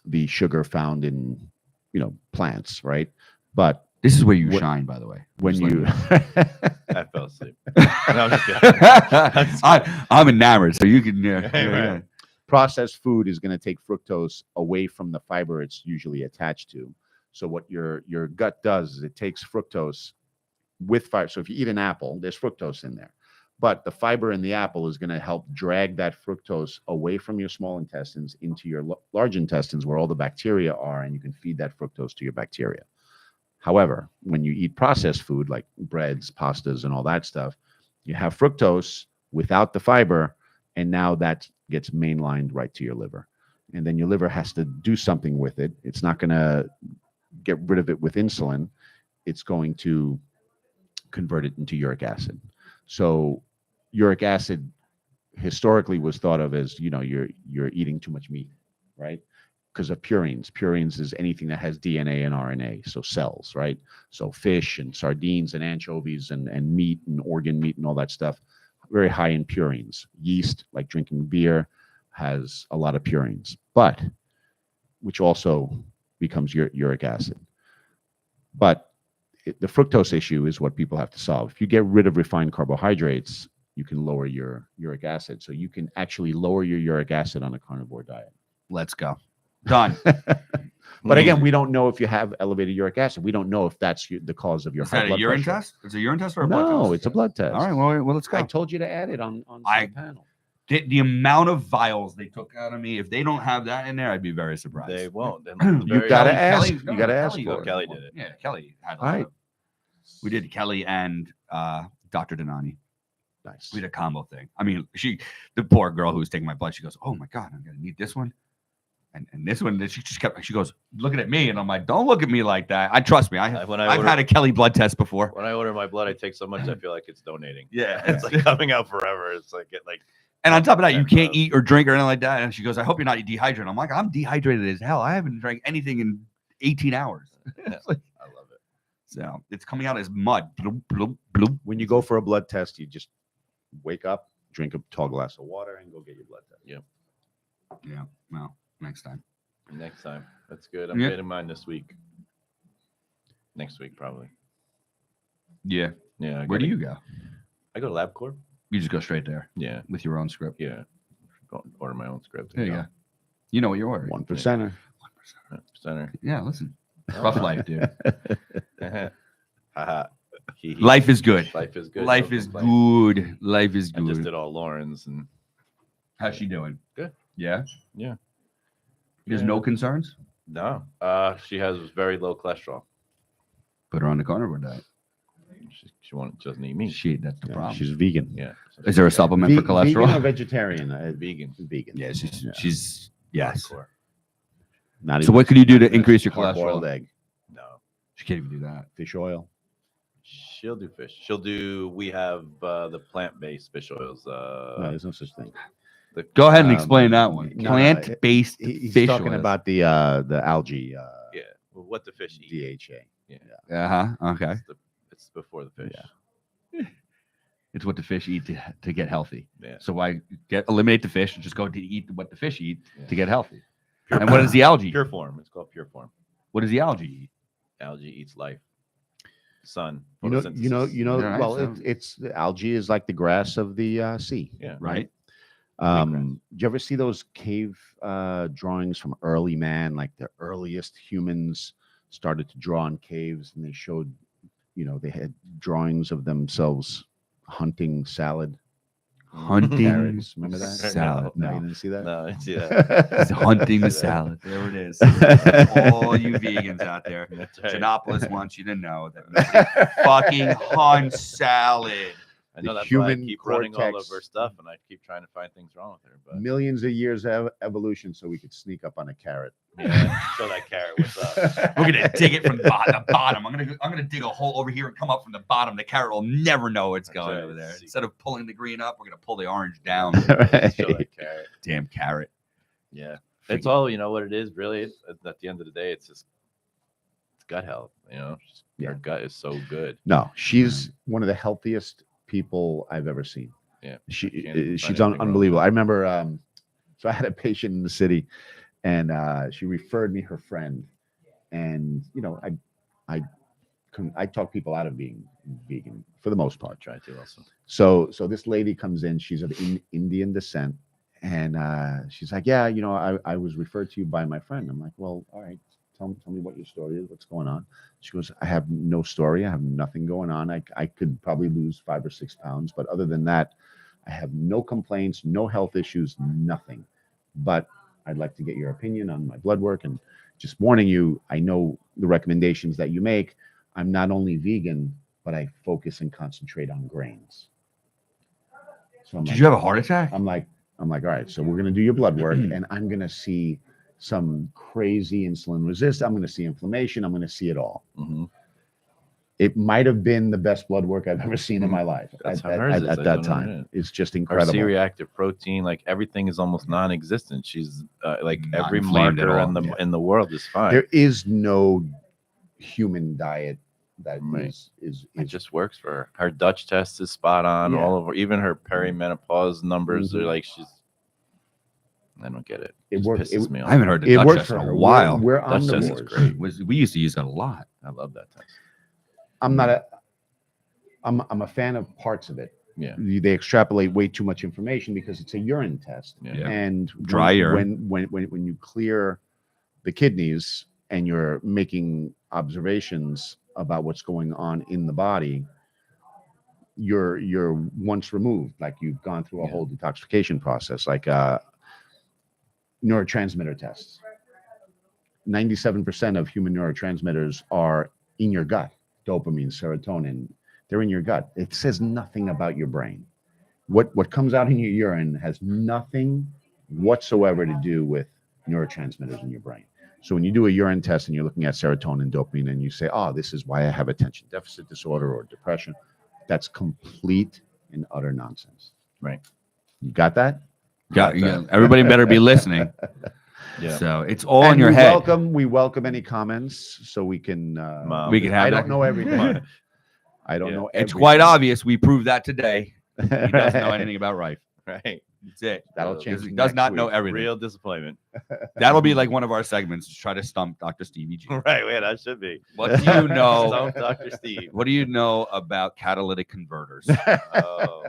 the sugar found in, plants, right? But This is where you shine, by the way. when you I fell asleep. No, I'm just kidding. I'm enamored, so you can. Right. processed food is going to take fructose away from the fiber it's usually attached to. So what your gut does is it takes fructose with fiber. So if you eat an apple, there's fructose in there. But the fiber in the apple is going to help drag that fructose away from your small intestines into your large intestines where all the bacteria are, and you can feed that fructose to your bacteria. However, when you eat processed food like breads, pastas, and all that stuff, you have fructose without the fiber, and now that gets mainlined right to your liver. And then your liver has to do something with it. It's not going to get rid of it with insulin. It's going to convert it into uric acid. So uric acid historically was thought of as, you're eating too much meat, right? Because of purines. Purines is anything that has DNA and RNA, so cells, right? So fish and sardines and anchovies and meat and organ meat and all that stuff, very high in purines. Yeast, like drinking beer, has a lot of purines, but which also becomes uric acid. But the fructose issue is what people have to solve. If you get rid of refined carbohydrates, you can lower your uric acid. So you can actually lower your uric acid on a carnivore diet. Let's go. Done. But again, we don't know if you have elevated uric acid. We don't know if that's the cause of your Is high that a blood urine pressure. test? It's a urine test or a blood test? No, it's a blood test. All right. Well, let's go. I told you to add it on the panel. The amount of vials they took out of me, if they don't have that in there, I'd be very surprised. They won't. You gotta ask. You gotta ask Kelly, for it. Kelly did it. Yeah, Kelly had a All right. lot of- We did Kelly and Dr. Denani. Nice. We did a combo thing. I mean, the poor girl who was taking my blood, she goes, "Oh my God, I'm gonna need this one." And this one, she just kept. She goes looking at me, and I'm like, "Don't look at me like that." Trust me. I've had a Kelly blood test before. When I order my blood, I take so much I feel like it's donating. Yeah, It's like coming out forever. It's like And on top of that, you can't eat or drink or anything like that. And she goes, "I hope you're not dehydrated." I'm like, "I'm dehydrated as hell. I haven't drank anything in 18 hours." It's like, I love it. so it's coming out as mud. Bloop, bloop, bloop. When you go for a blood test, you just wake up, drink a tall glass of water, and go get your blood test. Yep. Yeah. Well, next time. Next time. That's good. I'm Yep. getting mine this week. Next week, probably. Yeah. Yeah. Where do you go? I go to LabCorp. You just go straight there Yeah. with your own script. Yeah. Go order my own script. There you go. You know what you're ordering. 1%er. Center. Yeah. Listen. Rough life, dude. Haha. Life is good. Life is good. Life No is complaint. good. Life is I just good. did all Lauren's and How's she doing? Good. Yeah. Yeah. There's Yeah. no concerns. no. She has very low cholesterol. Put her on the carnivore diet. She doesn't eat meat. That's the Yeah, problem. she's vegan. Yeah. Is there a supplement for Vegan cholesterol? or vegetarian? Vegan? Vegan. Yeah, she's yes. Hardcore. Not So even what could you do to increase your hard-boiled cholesterol? egg, No. She can't even do that. fish oil. She'll do fish. We have the plant-based fish oils. No, there's no such thing. Go ahead and Um, explain that one. no, Plant-based He's fish talking oils. about the algae, Yeah. Well, what the fish eat. DHA. Uh-huh. Okay. It's before the fish. Yeah. It's what the fish eat to get healthy. Yeah. So why eliminate the fish and just go to eat what the fish eat Yeah. to get healthy? And what does the algae eat? Pure form. It's called pure form. What does the algae eat? Algae eats life. Sun. You know. Yeah, Well, so- it's the algae is like the grass of the sea. Yeah. Right. Do you ever see those cave drawings from early man? Like the earliest humans started to draw in caves, and they showed, they had drawings of themselves hunting salad. Hunting Carrots. Remember that? salad. No, you No. didn't see that? No, it's He's hunting the salad. There it is. All you vegans out there. That's right. Genopolis wants you to know that nobody fucking hunts salad. I know the that's why I human keep running all cortex. of her stuff, and I keep trying to find things wrong with her. But Millions of years of evolution, so we could sneak up on a carrot. yeah, show that carrot what's up. We're gonna dig it from the bottom. I'm gonna dig a hole over here and come up from the bottom. The carrot will never know it's That's going right. over there. See. Instead of pulling the green up, we're gonna pull the orange down. Show that carrot. Damn carrot. Yeah, it's all what it is. Really, at the end of the day, it's just gut health. Her gut is so good. No, she's one of the healthiest people I've ever seen. Yeah, can't She's find anything wrong unbelievable. with I remember, so I had a patient in the city, and she referred me her friend, and I talk people out of being vegan for the most part. Try to also. So this lady comes in. She's of Indian descent, and she's like, "Yeah, I was referred to you by my friend." I'm like, "Well, all right. Tell me what your story is. What's going on?" She goes, "I have no story. I have nothing going on. I could probably lose 5 or 6 pounds, but other than that, I have no complaints, no health issues, nothing. But I'd like to get your opinion on my blood work, and just warning you, I know the recommendations that you make. I'm not only vegan, but I focus and concentrate on grains." So I'm Did like, you have a heart attack? I'm like, all right, so we're gonna do your blood work, and I'm gonna see some crazy insulin resist. I'm gonna see inflammation. I'm gonna see it all. Mm-hmm. It might have been the best blood work I've ever seen in my life That's at how hers is. I that don't time. know. It's just Her incredible. C-reactive protein, like everything is almost non-existent. She's like Not every inflamed at marker all. in the world is fine. There is no human diet that Right. is It just works for her. Her Dutch test is spot on. Yeah. All of her, even her perimenopause numbers Mhm. are like I don't get it. It Just works. pisses It, me off. I haven't heard the it Dutch works test for in her. a while. We're Dutch test is omnivores. great. We used to use it a lot. I love that test. I'm not a. I'm a fan of parts of it. Yeah. They extrapolate way too much information because it's a urine test. Yeah. Yeah. And Dry urine. when you clear the kidneys and you're making observations about what's going on in the body, you're once removed, like you've gone through a Yeah. whole detoxification process, like neurotransmitter tests. 97% of human neurotransmitters are in your gut. Dopamine, serotonin, they're in your gut. It says nothing about your brain. What comes out in your urine has nothing whatsoever to do with neurotransmitters in your brain. So when you do a urine test and you're looking at serotonin, dopamine, and you say, "Oh, this is why I have attention deficit disorder or depression," that's complete and utter nonsense. Right. You got that? Everybody better be listening. Yeah. So it's all And in your we head. We welcome any comments so we can. Mom. We can have I that. don't know everything. I don't Yeah. know. It's everything. quite obvious. We proved that today. He doesn't know anything about Rife. Right. That's it. That'll Because change. He does next not know week. everything. Real disappointment. That'll be like one of our segments to try to stump Dr. Stevie G. Right. Yeah, that should be. What do you know? Stump Dr. Steve. What do you know about catalytic converters? Oh.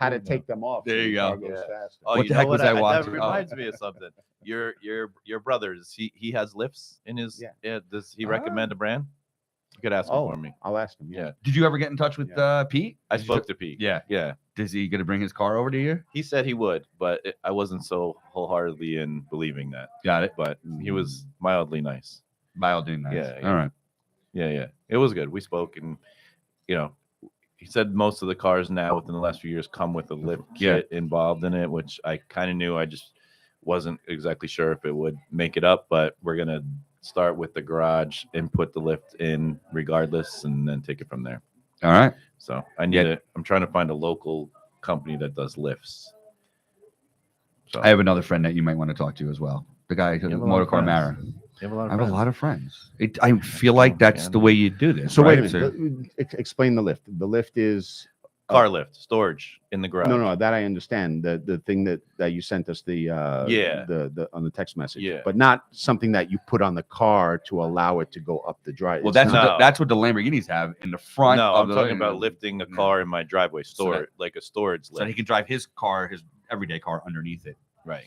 How to take them off? There so you the go. car goes Yeah. faster. Oh, What you the know heck was what? I watching? That reminds me of something. Your brother's he has lifts in his. Yeah. Yeah. Does he recommend a brand? You could ask him Oh, for me. I'll ask him. Yeah. Did you ever get in touch with Pete? I Did you- spoke to Pete. Yeah. Yeah. Is he going to bring his car over to you? He said he would, but I wasn't so wholeheartedly in believing that. Got it. But he was mildly nice. Biodude, nice. Yeah, yeah. All right. Yeah. It was good. We spoke, and he said most of the cars now within the last few years come with a lift kit involved in it, which I kind of knew. I just wasn't exactly sure if it would make it up, but we're gonna start with the garage and put the lift in regardless, and then take it from there. All right. So I need I'm trying to find a local company that does lifts. So I have another friend that you might want to talk to as well. The guy who You have a lot of Motorcar Mara. friends. You have a lot of I have friends. a lot of friends. I feel like that's the way you do this. So wait a right? minute. Explain the lift. The lift is car lift, storage in the garage. No, that I understand. The thing that you sent us the on the text message. Yeah. But not something that you put on the car to allow it to go up the drive. Well, It's that's not- that's what the Lamborghinis have in the front. No, of I'm the talking about lifting a car in my driveway, like a storage so that he lift, can drive his car, his everyday car, underneath it, right?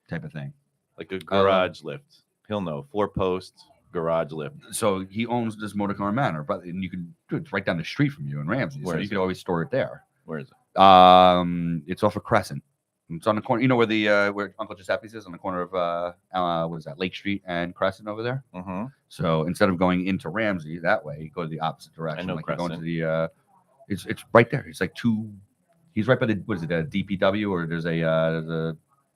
type of thing. Like a garage lift. He'll know 4-post garage lift. So he owns this Motor Car Manor, but and you can do it right down the street from you in Ramsey. Where So is you it? could always store it there. Where is it? It's off of Crescent. It's on the corner. You know where the where Uncle Giuseppe's is, on the corner of what is that, Lake Street and Crescent over there. Mm-hmm. So instead of going into Ramsey that way, you go the opposite direction. know like you're going to Crescent. the it's right there. It's like two. He's right by the what is it, a DPW, or there's a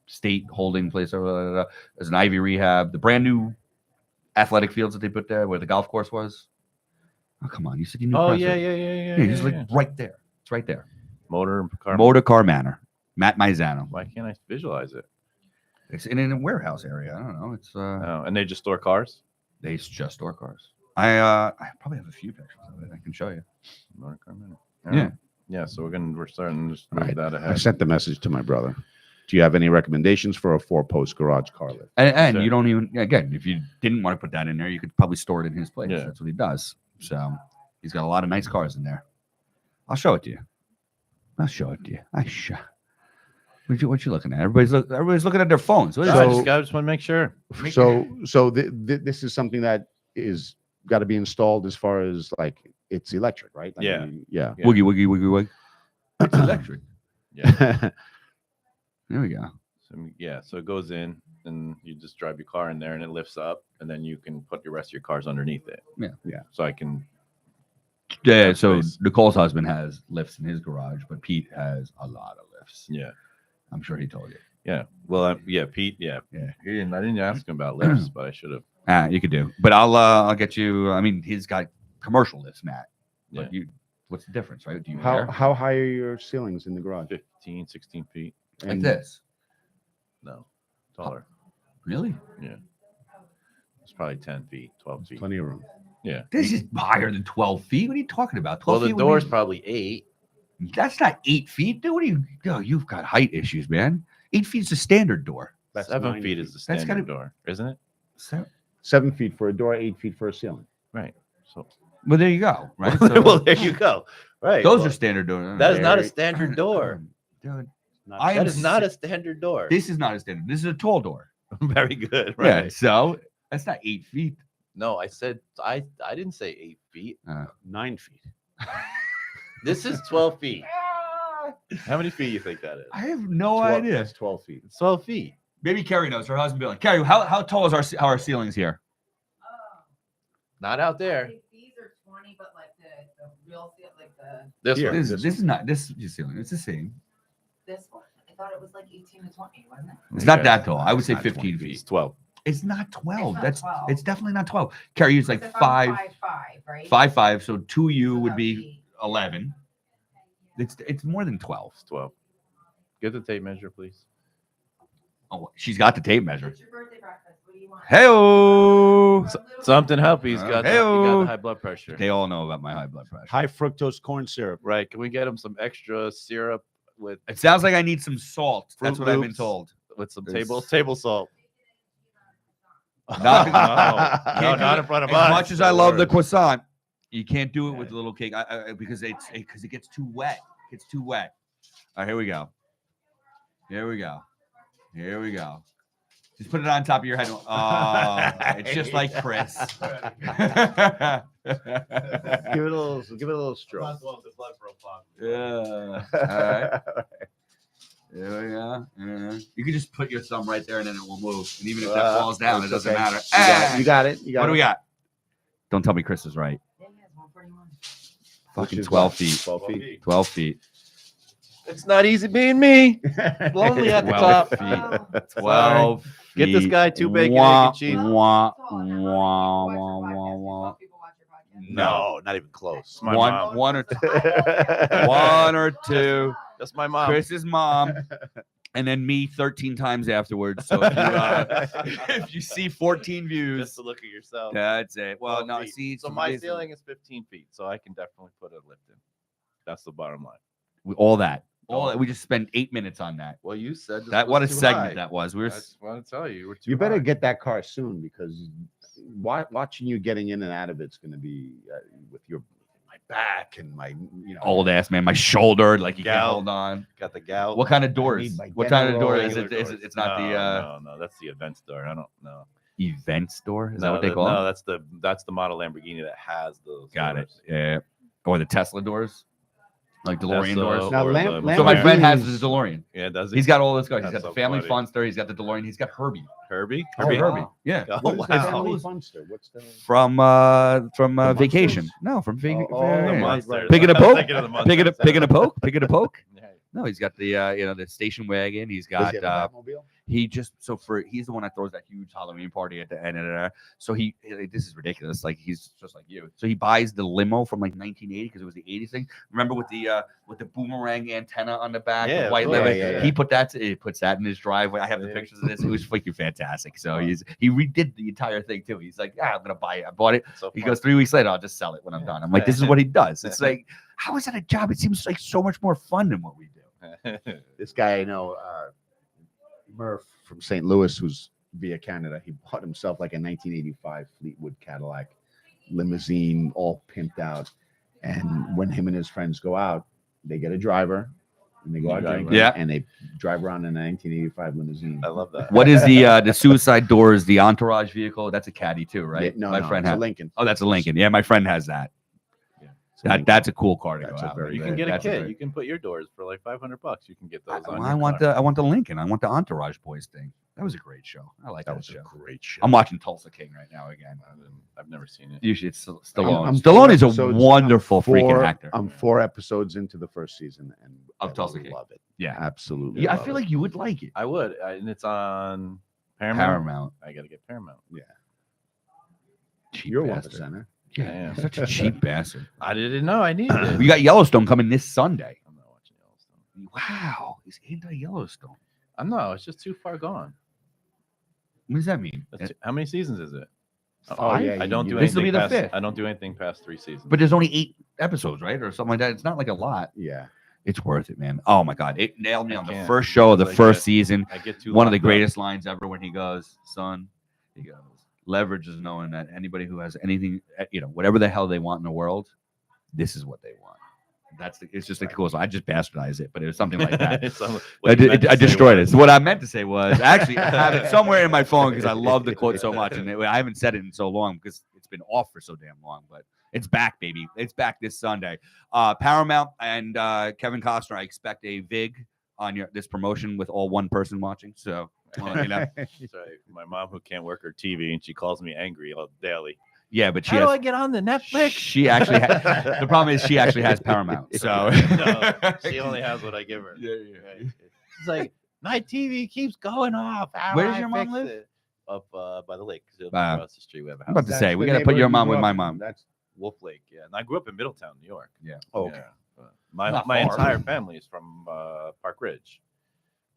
state holding place over there. There's an Ivy Rehab, the brand new athletic fields that they put there where the golf course was. Oh, come on, you said you knew. Oh Crescent. yeah. He's like right there. It's right there. Motor car. Motor Car Manor, Matt Maizano. Why can't I visualize it? It's in a warehouse area. I don't know. It's Oh, and they just store cars. they just store cars. I probably have a few pictures of it. I can show you. Motor car minute. Yeah. Yeah. So we're starting to just move Right. that I ahead. sent the message to my brother. Do you have any recommendations for a 4-post garage car lift? And Okay. you don't even, again, if you didn't want to put that in there, you could probably store it in his place. Yeah. That's what he does. So he's got a lot of nice cars in there. I'll show it to you. What you looking at? Everybody's looking at their phones. What is I that? just want to make sure. So this is something that is got to be installed as far as like it's electric, right? Like, Yeah. yeah. Yeah. Woogie. It's electric. Yeah. There we go. So it goes in, and you just drive your car in there, and it lifts up, and then you can put your rest of your cars underneath it. Yeah. So I can. Yeah. That's So nice. Nicole's husband has lifts in his garage, but Pete has a lot of lifts. Yeah. I'm sure he told you. Yeah. Well, Pete. Yeah. Yeah. I didn't ask him about lifts, but I should have. You could do, but I'll get you. I mean, he's got commercial lifts, Matt. But Yeah. what's the difference, right? Do you how high are your ceilings in the garage? 15, 16 feet. like And this? No, taller. Really? It's probably 10 feet, 12 feet. plenty of room. Yeah. This is higher than 12 feet. What are you talking about? 12 Well, the feet would door's be- probably 8. That's not 8 feet, dude. What are you? Oh, you've got height issues, man. 8 feet is a standard door. That's 7 9 feet is the That's standard gotta- door, isn't it? 7 feet for a door, 8 feet for a ceiling. Right. So. Well, there you go. Right. So well, there you go. Right. those well, are standard doors. That is not a Very- standard door. Dude, Not I am That is not si- a standard door. This is not a standard. This is a tall door. Very good. Yeah. Right. So that's not 8 feet. No, I said I didn't say 8 feet. 9 feet. This is 12 feet. How many feet you think that is? I have no 12 idea. That's 12 feet. It's 12 feet. Maybe Carrie knows. Her husband be like, Carrie, how tall is our ceilings here? Not out there. These are 20, but like the real seal, like This Here. one. This is not this ceiling. It's the same. this one. I thought it was like 18 to 20, wasn't it? It's not Okay. that tall. I would It's say not 20 15 feet. It's feet. 12. It's not 12. not That's 12. it's definitely not 12. Carrie, it's like If I'm 5, 5'5", right? 5'5". So 2 So you would that'd be 11. It's more than 12. It's 12. Get the tape measure, please. Oh, she's got the tape measure. It's your birthday breakfast. What do you want? Hey-oh. Something help. He's got the Hey-o. high blood pressure. They all know about my high blood pressure. High fructose corn syrup. Right. Can we get him some extra syrup with It sounds like I need some salt. That's Fruit what I've been Loops. told. some It's- table salt? Not- no, Can't do not it. in front of As us. much as I love the Lord. croissant, you can't do it with the little cake because it gets too wet. It's too wet. All right, here we go. Here we go. Here we go. Just put it on top of your head. Oh, it's just like Chris. Give it a little stroke. Yeah. All right. There we go. Yeah. You can just put your thumb right there and then it will move. And even if that falls down, it it's doesn't okay. matter. You got it. You got What it. do we got? Don't tell me Chris is right. Yeah, it's 141. Fucking Which is 12 what? feet. 12 feet. 12 feet. It's not easy being me. Lonely at the 12 top. feet. Oh, 12 feet. Get this guy 2 bacon, Wah, egg, and cheese. wah, so, and how many wah, people wah, watch your wah, podcast? wah. 12 people watch your podcast? No, not even close. My One, mom. one or two. One One or two. That's my mom. Chris's mom. And then me 13 times afterwards. So if you see 14 views, Just to look at yourself. that's it. Well, 12 no, feet. see. So it's my amazing. ceiling is 15 feet, so I can definitely put a lift in. That's the bottom line. All that. All that. We just spent 8 minutes on that. Well, you said this That was what a too segment high. that was. We were That's what I tell you. You were too You better high. get that car soon because watching you getting in and out of it's going to be with my back and my old ass man. My shoulder, like you can't Gout. hold on. Got the gout. What kind of I doors? need my What kind of door General is it? Regular Is it? doors. It's not No, that's the events door. I don't know. event store. Is that No, what they call no, it? that's the model Lamborghini that has those. Got it. doors. Yeah. Or the Tesla doors, like DeLorean Tesla doors. Now, or Lam- the So my friend has Lamborghinis- his DeLorean. Yeah, does he? He's got all those cars. He's That's got the so Family funny. Funster. He's got the DeLorean. He's got Herbie. Herbie. Oh, Herbie. wow. Herbie. Yeah. Oh, What is the wow. Family Funster? What's the From Monsters? vacation. No, from Oh, vacation. oh, The right, monsters. right. Pig and a I was poke. thinking of the Pig and a monsters. poke. Pig and a poke. Yeah. No, he's got the the station wagon. He's Does got he have a Batmobile? he's the one that throws that huge Halloween party at the end of there. So this is ridiculous. Like he's just like you. So he buys the limo from like 1980 because it was the 80s thing. Remember with the boomerang antenna on the back, Yeah, the white cool. leather. Yeah. He puts that in his driveway. I have the Yeah. pictures of this. It was freaking fantastic. So he redid the entire thing too. He's like, yeah, I'm gonna buy it. I bought it. So He fun. goes 3 weeks later. I'll just sell it when I'm done. I'm like, this is what he does. It's like, how is that a job? It seems like so much more fun than what we do. This guy I know, Murph from St. Louis, who's via Canada, he bought himself like a 1985 Fleetwood Cadillac limousine, all pimped out. And when him and his friends go out, they get a driver and they go out drinking. Yeah. And they drive around in a 1985 limousine. I love that. What is the suicide doors? The entourage vehicle? That's a caddy too, right? Yeah, no, my no, friend it's a has. Lincoln. Oh, that's a Lincoln. Yeah, my friend has that. It's a Lincoln. That's a cool car to That's go a out. very with. You can get a That's kit. great- You can put your doors for like $500. You can get those. on I your want car. the Lincoln. I want the Entourage Boys thing. That was a great show. I like That that was show. a great show. I'm watching Tulsa King right now again. I've never seen it. Usually it's Stallone. I'm Stallone is a 4 episodes- wonderful freaking Four- actor. I'm 4 episodes into the first season and Of I Tulsa King. love it. Yeah. Absolutely. Yeah, I love feel it. like you would like it. I would, and it's on Paramount. Paramount. I gotta get Paramount. Cheap You're one bastard. center. Yeah, I am. such a cheap bastard. I didn't know I needed it. We got Yellowstone coming this Sunday. I'm not watching Yellowstone. Wow, he's into Yellowstone. I'm no. It's just too far gone. What does that mean? How many seasons is it? Oh, yeah, I don't do This will anything be the past. 5th. I don't do anything past 3 seasons. But there's only 8 episodes, right, or something like that. It's not like a lot. Yeah. It's worth it, man. Oh my god, it nailed me I on the can't. first show of the Like first that. season. I get too One of the locked up. greatest lines ever when he goes, "Son," he goes, "Leverage is knowing that anybody who has anything, whatever the hell they want in the world, this is what they want." It's just like cool. So I just bastardized it, but it was something like that. It's what you meant to I say destroyed was- it. So what I meant to say was actually I have it somewhere in my phone because I love the quote so much, and I haven't said it in so long because it's been off for so damn long. But it's back, baby. It's back this Sunday. Paramount and Kevin Costner. I expect a VIG on this promotion with all one person watching. So well, That's right. My mom who can't work her TV and she calls me angry daily. yeah, but she How has, do I get on the Netflix? she actually the problem is she actually has Paramount. So No, she only has what I give her. Yeah. Right. It's like my TV keeps going off. How Where do does I your mom fix live? it? Up by the lake, Wow. across the street. We have a I'm about house. to That's say we the got to put your neighborhood mom you with grew my up in. mom. That's Wolf Lake, yeah. And I grew up in Middletown, New York. Yeah. okay. Yeah. My Not my far. entire family is from Park Ridge,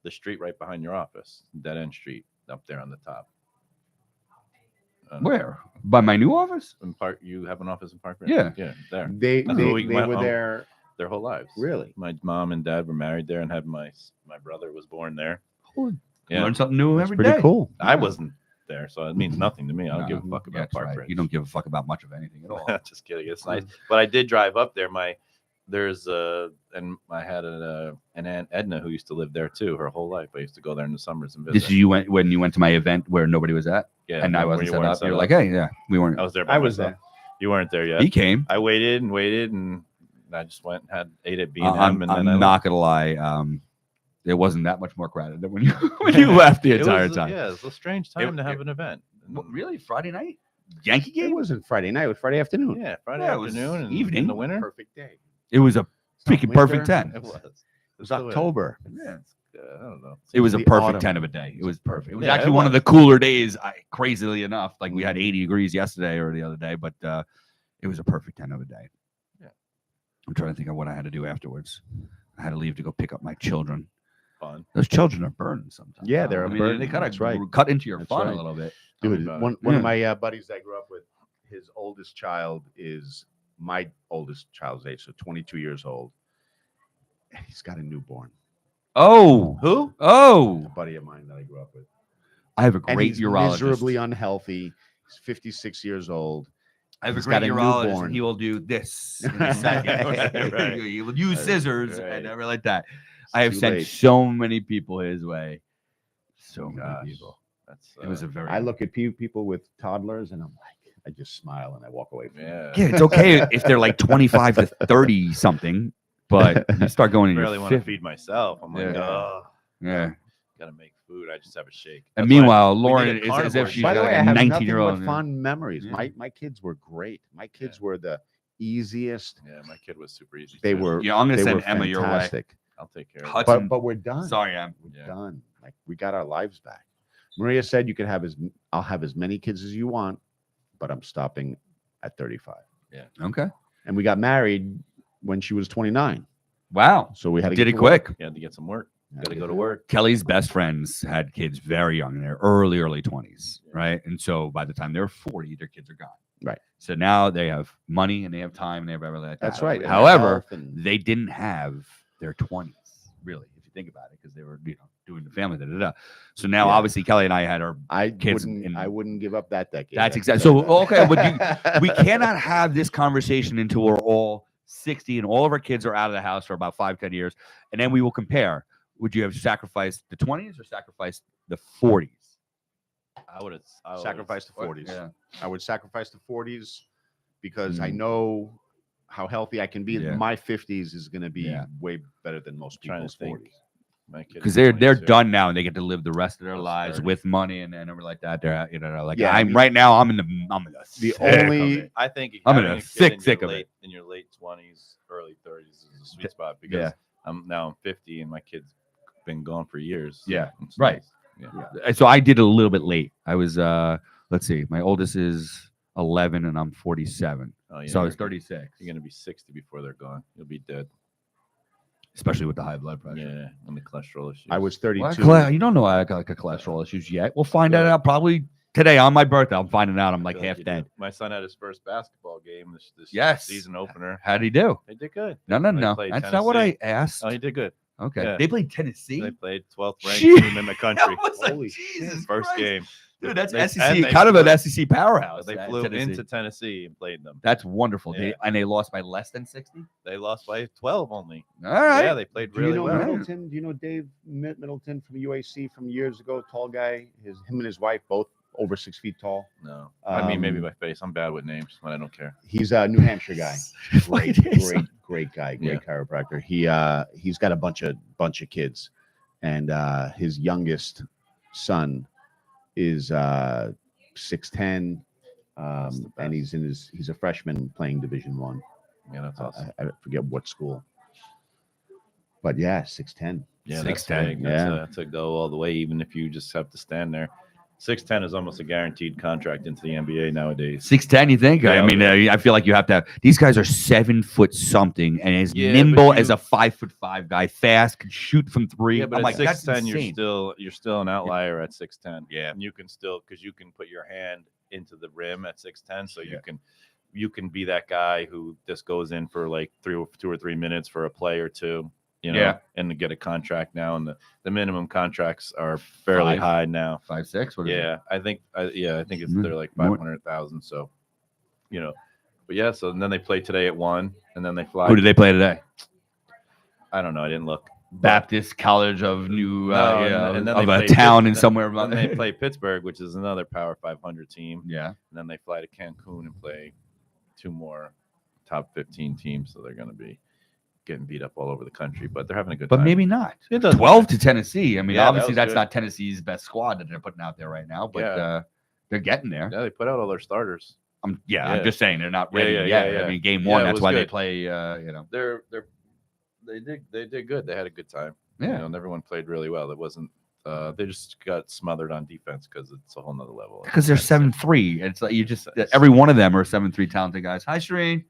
the street right behind your office, dead end street up there on the top. Where? By my new office? In Park, you have an office in Park Ridge. Yeah. Yeah, there. They That's where we went were home. there Their whole lives. really. My mom and dad were married there, and had my brother was born there. You Yeah, learn something new That's every pretty day. cool. I wasn't there, so it means nothing to me. I don't give a No, fuck about that's Park right. Ridge. You don't give a fuck about much of anything at all. Just kidding. It's nice, but I did drive up there. There's and I had an Aunt Edna who used to live there too. Her whole life, I used to go there in the summers and visit. This is you went when you went to my event where nobody was at, yeah, and I when wasn't you set weren't up. set You're up. like, hey, yeah, we weren't. I was there. By I was myself. there. You weren't there yet. He came. I waited and waited, and I just went and ate at B&M, I'm and then I not gonna lie. It wasn't that much more crowded than when you when you left the It entire was, time. Yeah, it was a strange time to have an event. Really, Friday night, Yankee It game. wasn't Friday night. It was Friday afternoon. Yeah, Friday Yeah, it was afternoon and evening. in the winter. Perfect day. It was a freaking Winter. perfect 10. It was. It was October. Yeah. I don't know. It was a the perfect autumn. 10 of a day. It was perfect. It was Yeah, actually it one of was. the cooler days, crazily enough. Like we had 80 degrees yesterday or the other day, but it was a perfect 10 of a day. Yeah. I'm trying to think of what I had to do afterwards. I had to leave to go pick up my children. Fun. Those children are burdened sometimes. Yeah, they're I a mean, burden. They kind That's of right. cut into your That's fun right. a little bit. Tell me Dude, about one it. of my buddies I grew up with, his oldest child is my oldest child's age, so 22 years old. He's got a newborn. Oh, Who? oh, A buddy of mine that I grew up with. I have a And great he's urologist. miserably unhealthy. He's 56 years old. I have a He's great got a urologist, newborn. and he will do this in a second. Right. He will use scissors Right. and everything like that. It's I have too sent late. so many people his way. So many Gosh. people. That's It was a very. I look at people with toddlers and I'm like, I just smile and I walk away from it. Yeah, it's okay if they're like 25 to 30 something, but you start going I in your barely want to 50s. feed myself. I'm like, Yeah. oh, Yeah. gotta make food. I just have a shake. And That's why meanwhile, we Lauren did a is as carnivore if she's By the like way, I a have 19-year-old. nothing but fond memories. Yeah. My kids were great. My kids were the easiest. Yeah, my kid was super easy. They too. were. Yeah, I'm gonna they send were Emma your way. fantastic. I'll take care of it. Hudson. But we're done. Sorry, Em. We're Yeah. done. Like we got our lives back. Maria said you could have I'll have as many kids as you want, but I'm stopping at 35. Okay. And we got married when she was 29. Wow. So we had to Did get it to work. quick. You had to get some work. Had Got to get go to work. Kelly's best friends had kids very young in their early 20s, right? And so by the time they're 40, their kids are gone. Right. So now they have money and they have time and they have everything like that. That's right. And However, health and- they didn't have their 20s, really, if you think about it, because they were, doing the family. So now, Yeah. obviously, Kelly and I had our. I kids wouldn't. in- I wouldn't give up that decade. That's I exactly. can So tell you okay, that. but we cannot have this conversation until we're all 60 and all of our kids are out of the house for about 5-10 years, and then we will compare. Would you have sacrificed the 20s or sacrificed the 40s? I would have Sacrifice the 40s. Yeah. I would sacrifice the 40s because I Mm. know how healthy I can be. Yeah. My 50s is going to be Yeah. way better than most Trying to people's think. 40s. My kid Because is they're 22. done now and they get to live the rest of their That's lives 30. with money and everything like that. They're like Yeah, I I'm mean- right now. I'm in the The thick of only- it. I think I'm in having a a kid thick in of your it. late in your late 20s, early 30s is a sweet spot because Yeah. I'm 50 and my kid's been gone for years. so Yeah, it's right. nice. Yeah. So I did it a little bit late. I was let's see, my oldest is 11 and I'm 47. Oh, yeah. So I was you're 36, You're gonna be 60 before they're gone. You'll be dead. especially with the high blood pressure. Yeah, and the cholesterol issues. I was 32. You don't know I got like a cholesterol issues yet. We'll find that Good. out probably today on my birthday. I'm finding out I'm like Feel like half you dead. do. My son had his first basketball game this Yes. season opener. How'd he do? They did good. No. They played That's not what I Tennessee. asked. Oh, he did good. Okay. yeah. They played Tennessee. They played 12th ranked Jeez. team in the country. I was like, Holy Jesus First Christ. game. Dude, that's They- SEC, and they kind of flew- an SEC powerhouse. They at flew Tennessee. into Tennessee and played them. That's wonderful. Yeah. And they lost by less than 60. They lost by 12 only. All right. Yeah, they played Do you really know well. Middleton? Do you know Dave Middleton from UAC from years ago? Tall guy. Him and his wife both over 6 feet tall. No, I mean maybe Um, my face. I'm bad with names, but I don't care. He's a New Hampshire guy. Great, It is. great guy. Great Yeah. chiropractor. He's got a bunch of kids, and his youngest son is 6'10", That's the and best. he's a freshman playing Division One. Yeah, that's awesome. I forget what school, but yeah, 6'10". Yeah, 6'10", big. yeah. That's a go all the way, even if you just have to stand there. 6'10" is almost a guaranteed contract into the NBA nowadays. 6'10", you think? Yeah, I mean, yeah. I feel like you have to have. These guys are 7 foot something and as Yeah, nimble but as you- a 5'5" guy, fast, can shoot from 3. Yeah, but I'm at like, that's 6'10", insane. you're still an outlier at 6'10". Yeah. And you can still, because you can put your hand into the rim at 6'10", so Yeah. you can be that guy who just goes in for like 2 or 3 minutes for a play or two, Yeah. and to get a contract now. And the minimum contracts are fairly 5? high now. 5'6". What is it? Yeah, I think it's Mm, they're like more- 500,000. So, but yeah. So and then they play today at 1, and then they fly. Who did they play today? I don't know. I didn't look. Baptist College of New, No, yeah, and then of they a play town in Pitt- somewhere. Then they play Pittsburgh, which is another Power 500 team. Yeah. And then they fly to Cancun and play 2 more top 15 teams. So they're going to be getting beat up all over the country, but they're having a good But time. maybe not. It doesn't 12 matter. to Tennessee. I mean, Yeah, that obviously was that's good. not Tennessee's best squad that they're putting out there right now, but Yeah. they're getting there. Yeah, they put out all their starters. I'm Yeah. just saying they're not Yeah, ready yeah, yet. yeah, I mean, game yeah. one, Yeah, it that's was why they good. play. They did good. They had a good time. Yeah. And everyone played really well. It wasn't. They just got smothered on defense because it's a whole nother level. Because they're That's it. 7'3". It's like you just That's- every one of them are 7'3" talented guys. Hi, Shereen.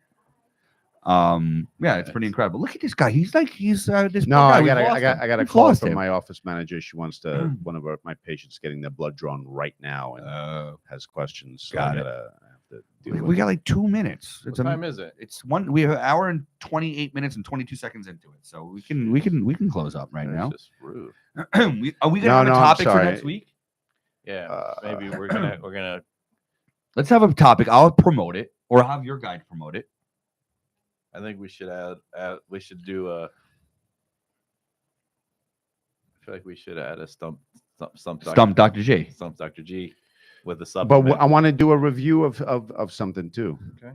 Yeah, it's pretty incredible. Look at this guy. He's this. No, poor guy. I We've got lost him. a We've call lost from him. my office manager. She wants one of my patients getting their blood drawn right now and has questions. So Got I it. gotta have to deal We with. got like 2 minutes. What time is it? It's one. We have an hour and 28 minutes and 22 seconds into it, so we can close up right That's now. just rude. Are we gonna No, have a no, I'm topic for sorry. next week? Yeah, maybe we're gonna. Let's have a topic. I'll promote it, or have your guy promote it. I think we should add. We should do a. I feel like we should add a stump Dr. G. Stump Dr. G with the But supplement. I want to do a review of something too. Okay.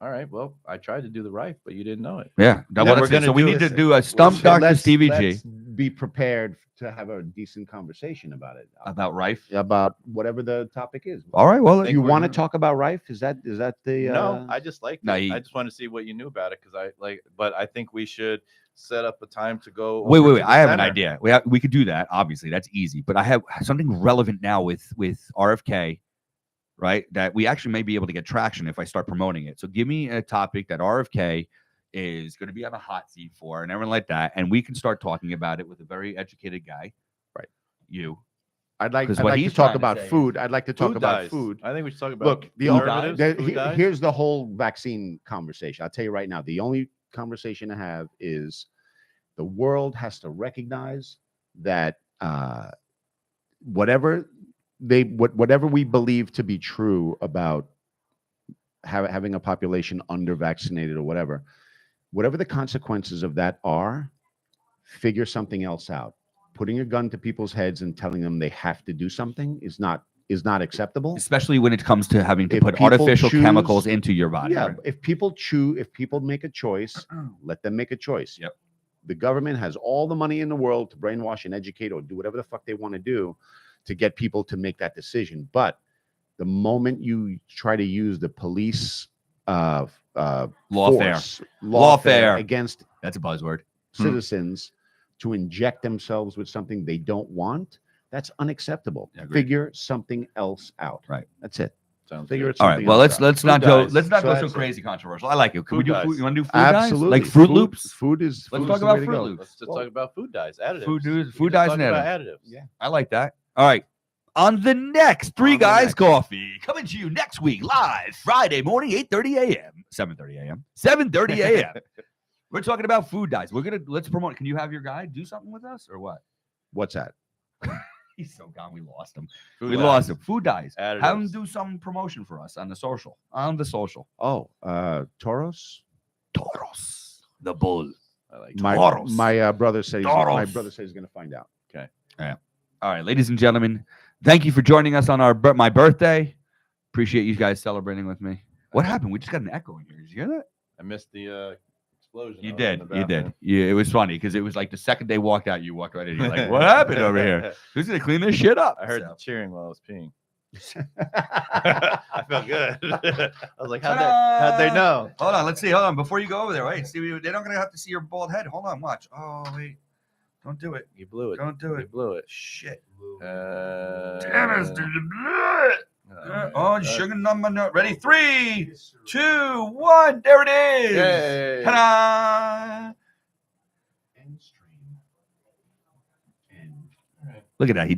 All right. Well, I tried to do the Rife, but you didn't know it. Yeah, No, well, we're that's it. gonna So we do need to this. do a stump So Dr. Stevie G let's be prepared to have a decent conversation about it. about Rife. About whatever the topic is. All right. Well, Do you want to talk about Rife? Is that the No, I just liked it. No, I just want to see what you knew about it because I like. But I think we should set up a time to go. Wait. over to the I have an center. idea. We could do that. Obviously, that's easy. But I have something relevant now with RFK, right? That we actually may be able to get traction if I start promoting it. So give me a topic that RFK is going to be on a hot seat for, and everything like that, and we can start talking about it with a very educated guy, right? You. I'd like 'Cause to what he's talk trying to about say food. I'd like to talk Food about dyes. food. I think we should talk about. Look, the preservatives, only, food dyes. here's the whole vaccine conversation. I'll tell you right now, the only conversation to have is the world has to recognize that whatever we believe to be true about having a population under vaccinated or whatever the consequences of that are, figure something else out. Putting a gun to people's heads and telling them they have to do something is not acceptable. Especially when it comes to having to If put people artificial choose- chemicals into your body. Yeah, right? if people make a choice, let them make a choice. Yep. The government has all the money in the world to brainwash and educate or do whatever the fuck they want to do to get people to make that decision. But the moment you try to use the police Lawfare. against That's a buzzword. citizens to inject themselves with something they don't want, that's unacceptable. Yeah, agreed. Figure something else out. Right. That's it. Sounds Figure good. it All right. something Well, else let's out. not go. dyes. Let's not So go so that's it. crazy controversial. I like it. Can we Food do dyes. food? You want to do food dyes? Absolutely. Like Fruit Loops? Food is. Let's food talk is the about way to Fruit go. Loops. Let's just talk about food dyes, additives. Food We dyes can and talk about additives. Yeah. I like that. All right. On the next Three On the Guys next. Coffee, coming to you next week live Friday morning, 8:30 a.m. 7:30 a.m. 7:30 a.m. We're talking about food dyes. Let's promote. Can you have your guy do something with us or what? What's that? He's so gone. We lost him. Food We dyes. lost him. Food dyes. Additives. Have him do some promotion for us on the social. Oh, Toros. Toros, the bull. I like Toros. My brother said he's Toros. going to find out. All right, ladies and gentlemen, thank you for joining us on my birthday. Appreciate you guys celebrating with me. What happened? We just got an echo in here. Did you hear that? I missed the explosion. You I was did. in the You did. bathroom. Yeah, it was funny because it was like the second they walked out, you walked right in. You're like, what happened over here? Who's gonna clean this shit up? I heard So- the cheering while I was peeing. I felt good. I was like, how'd they know? Hold on, let's see. Hold on, before you go over there, wait. See, they're not gonna have to see your bald head. Hold on, watch. Oh wait, don't do it. You blew it. Don't do You it. blew it. Shit. Damn it, dude. Oh, sugar number no. Ready? 3, 2, 1. There it is. Yay. Ta-da! Look at that. He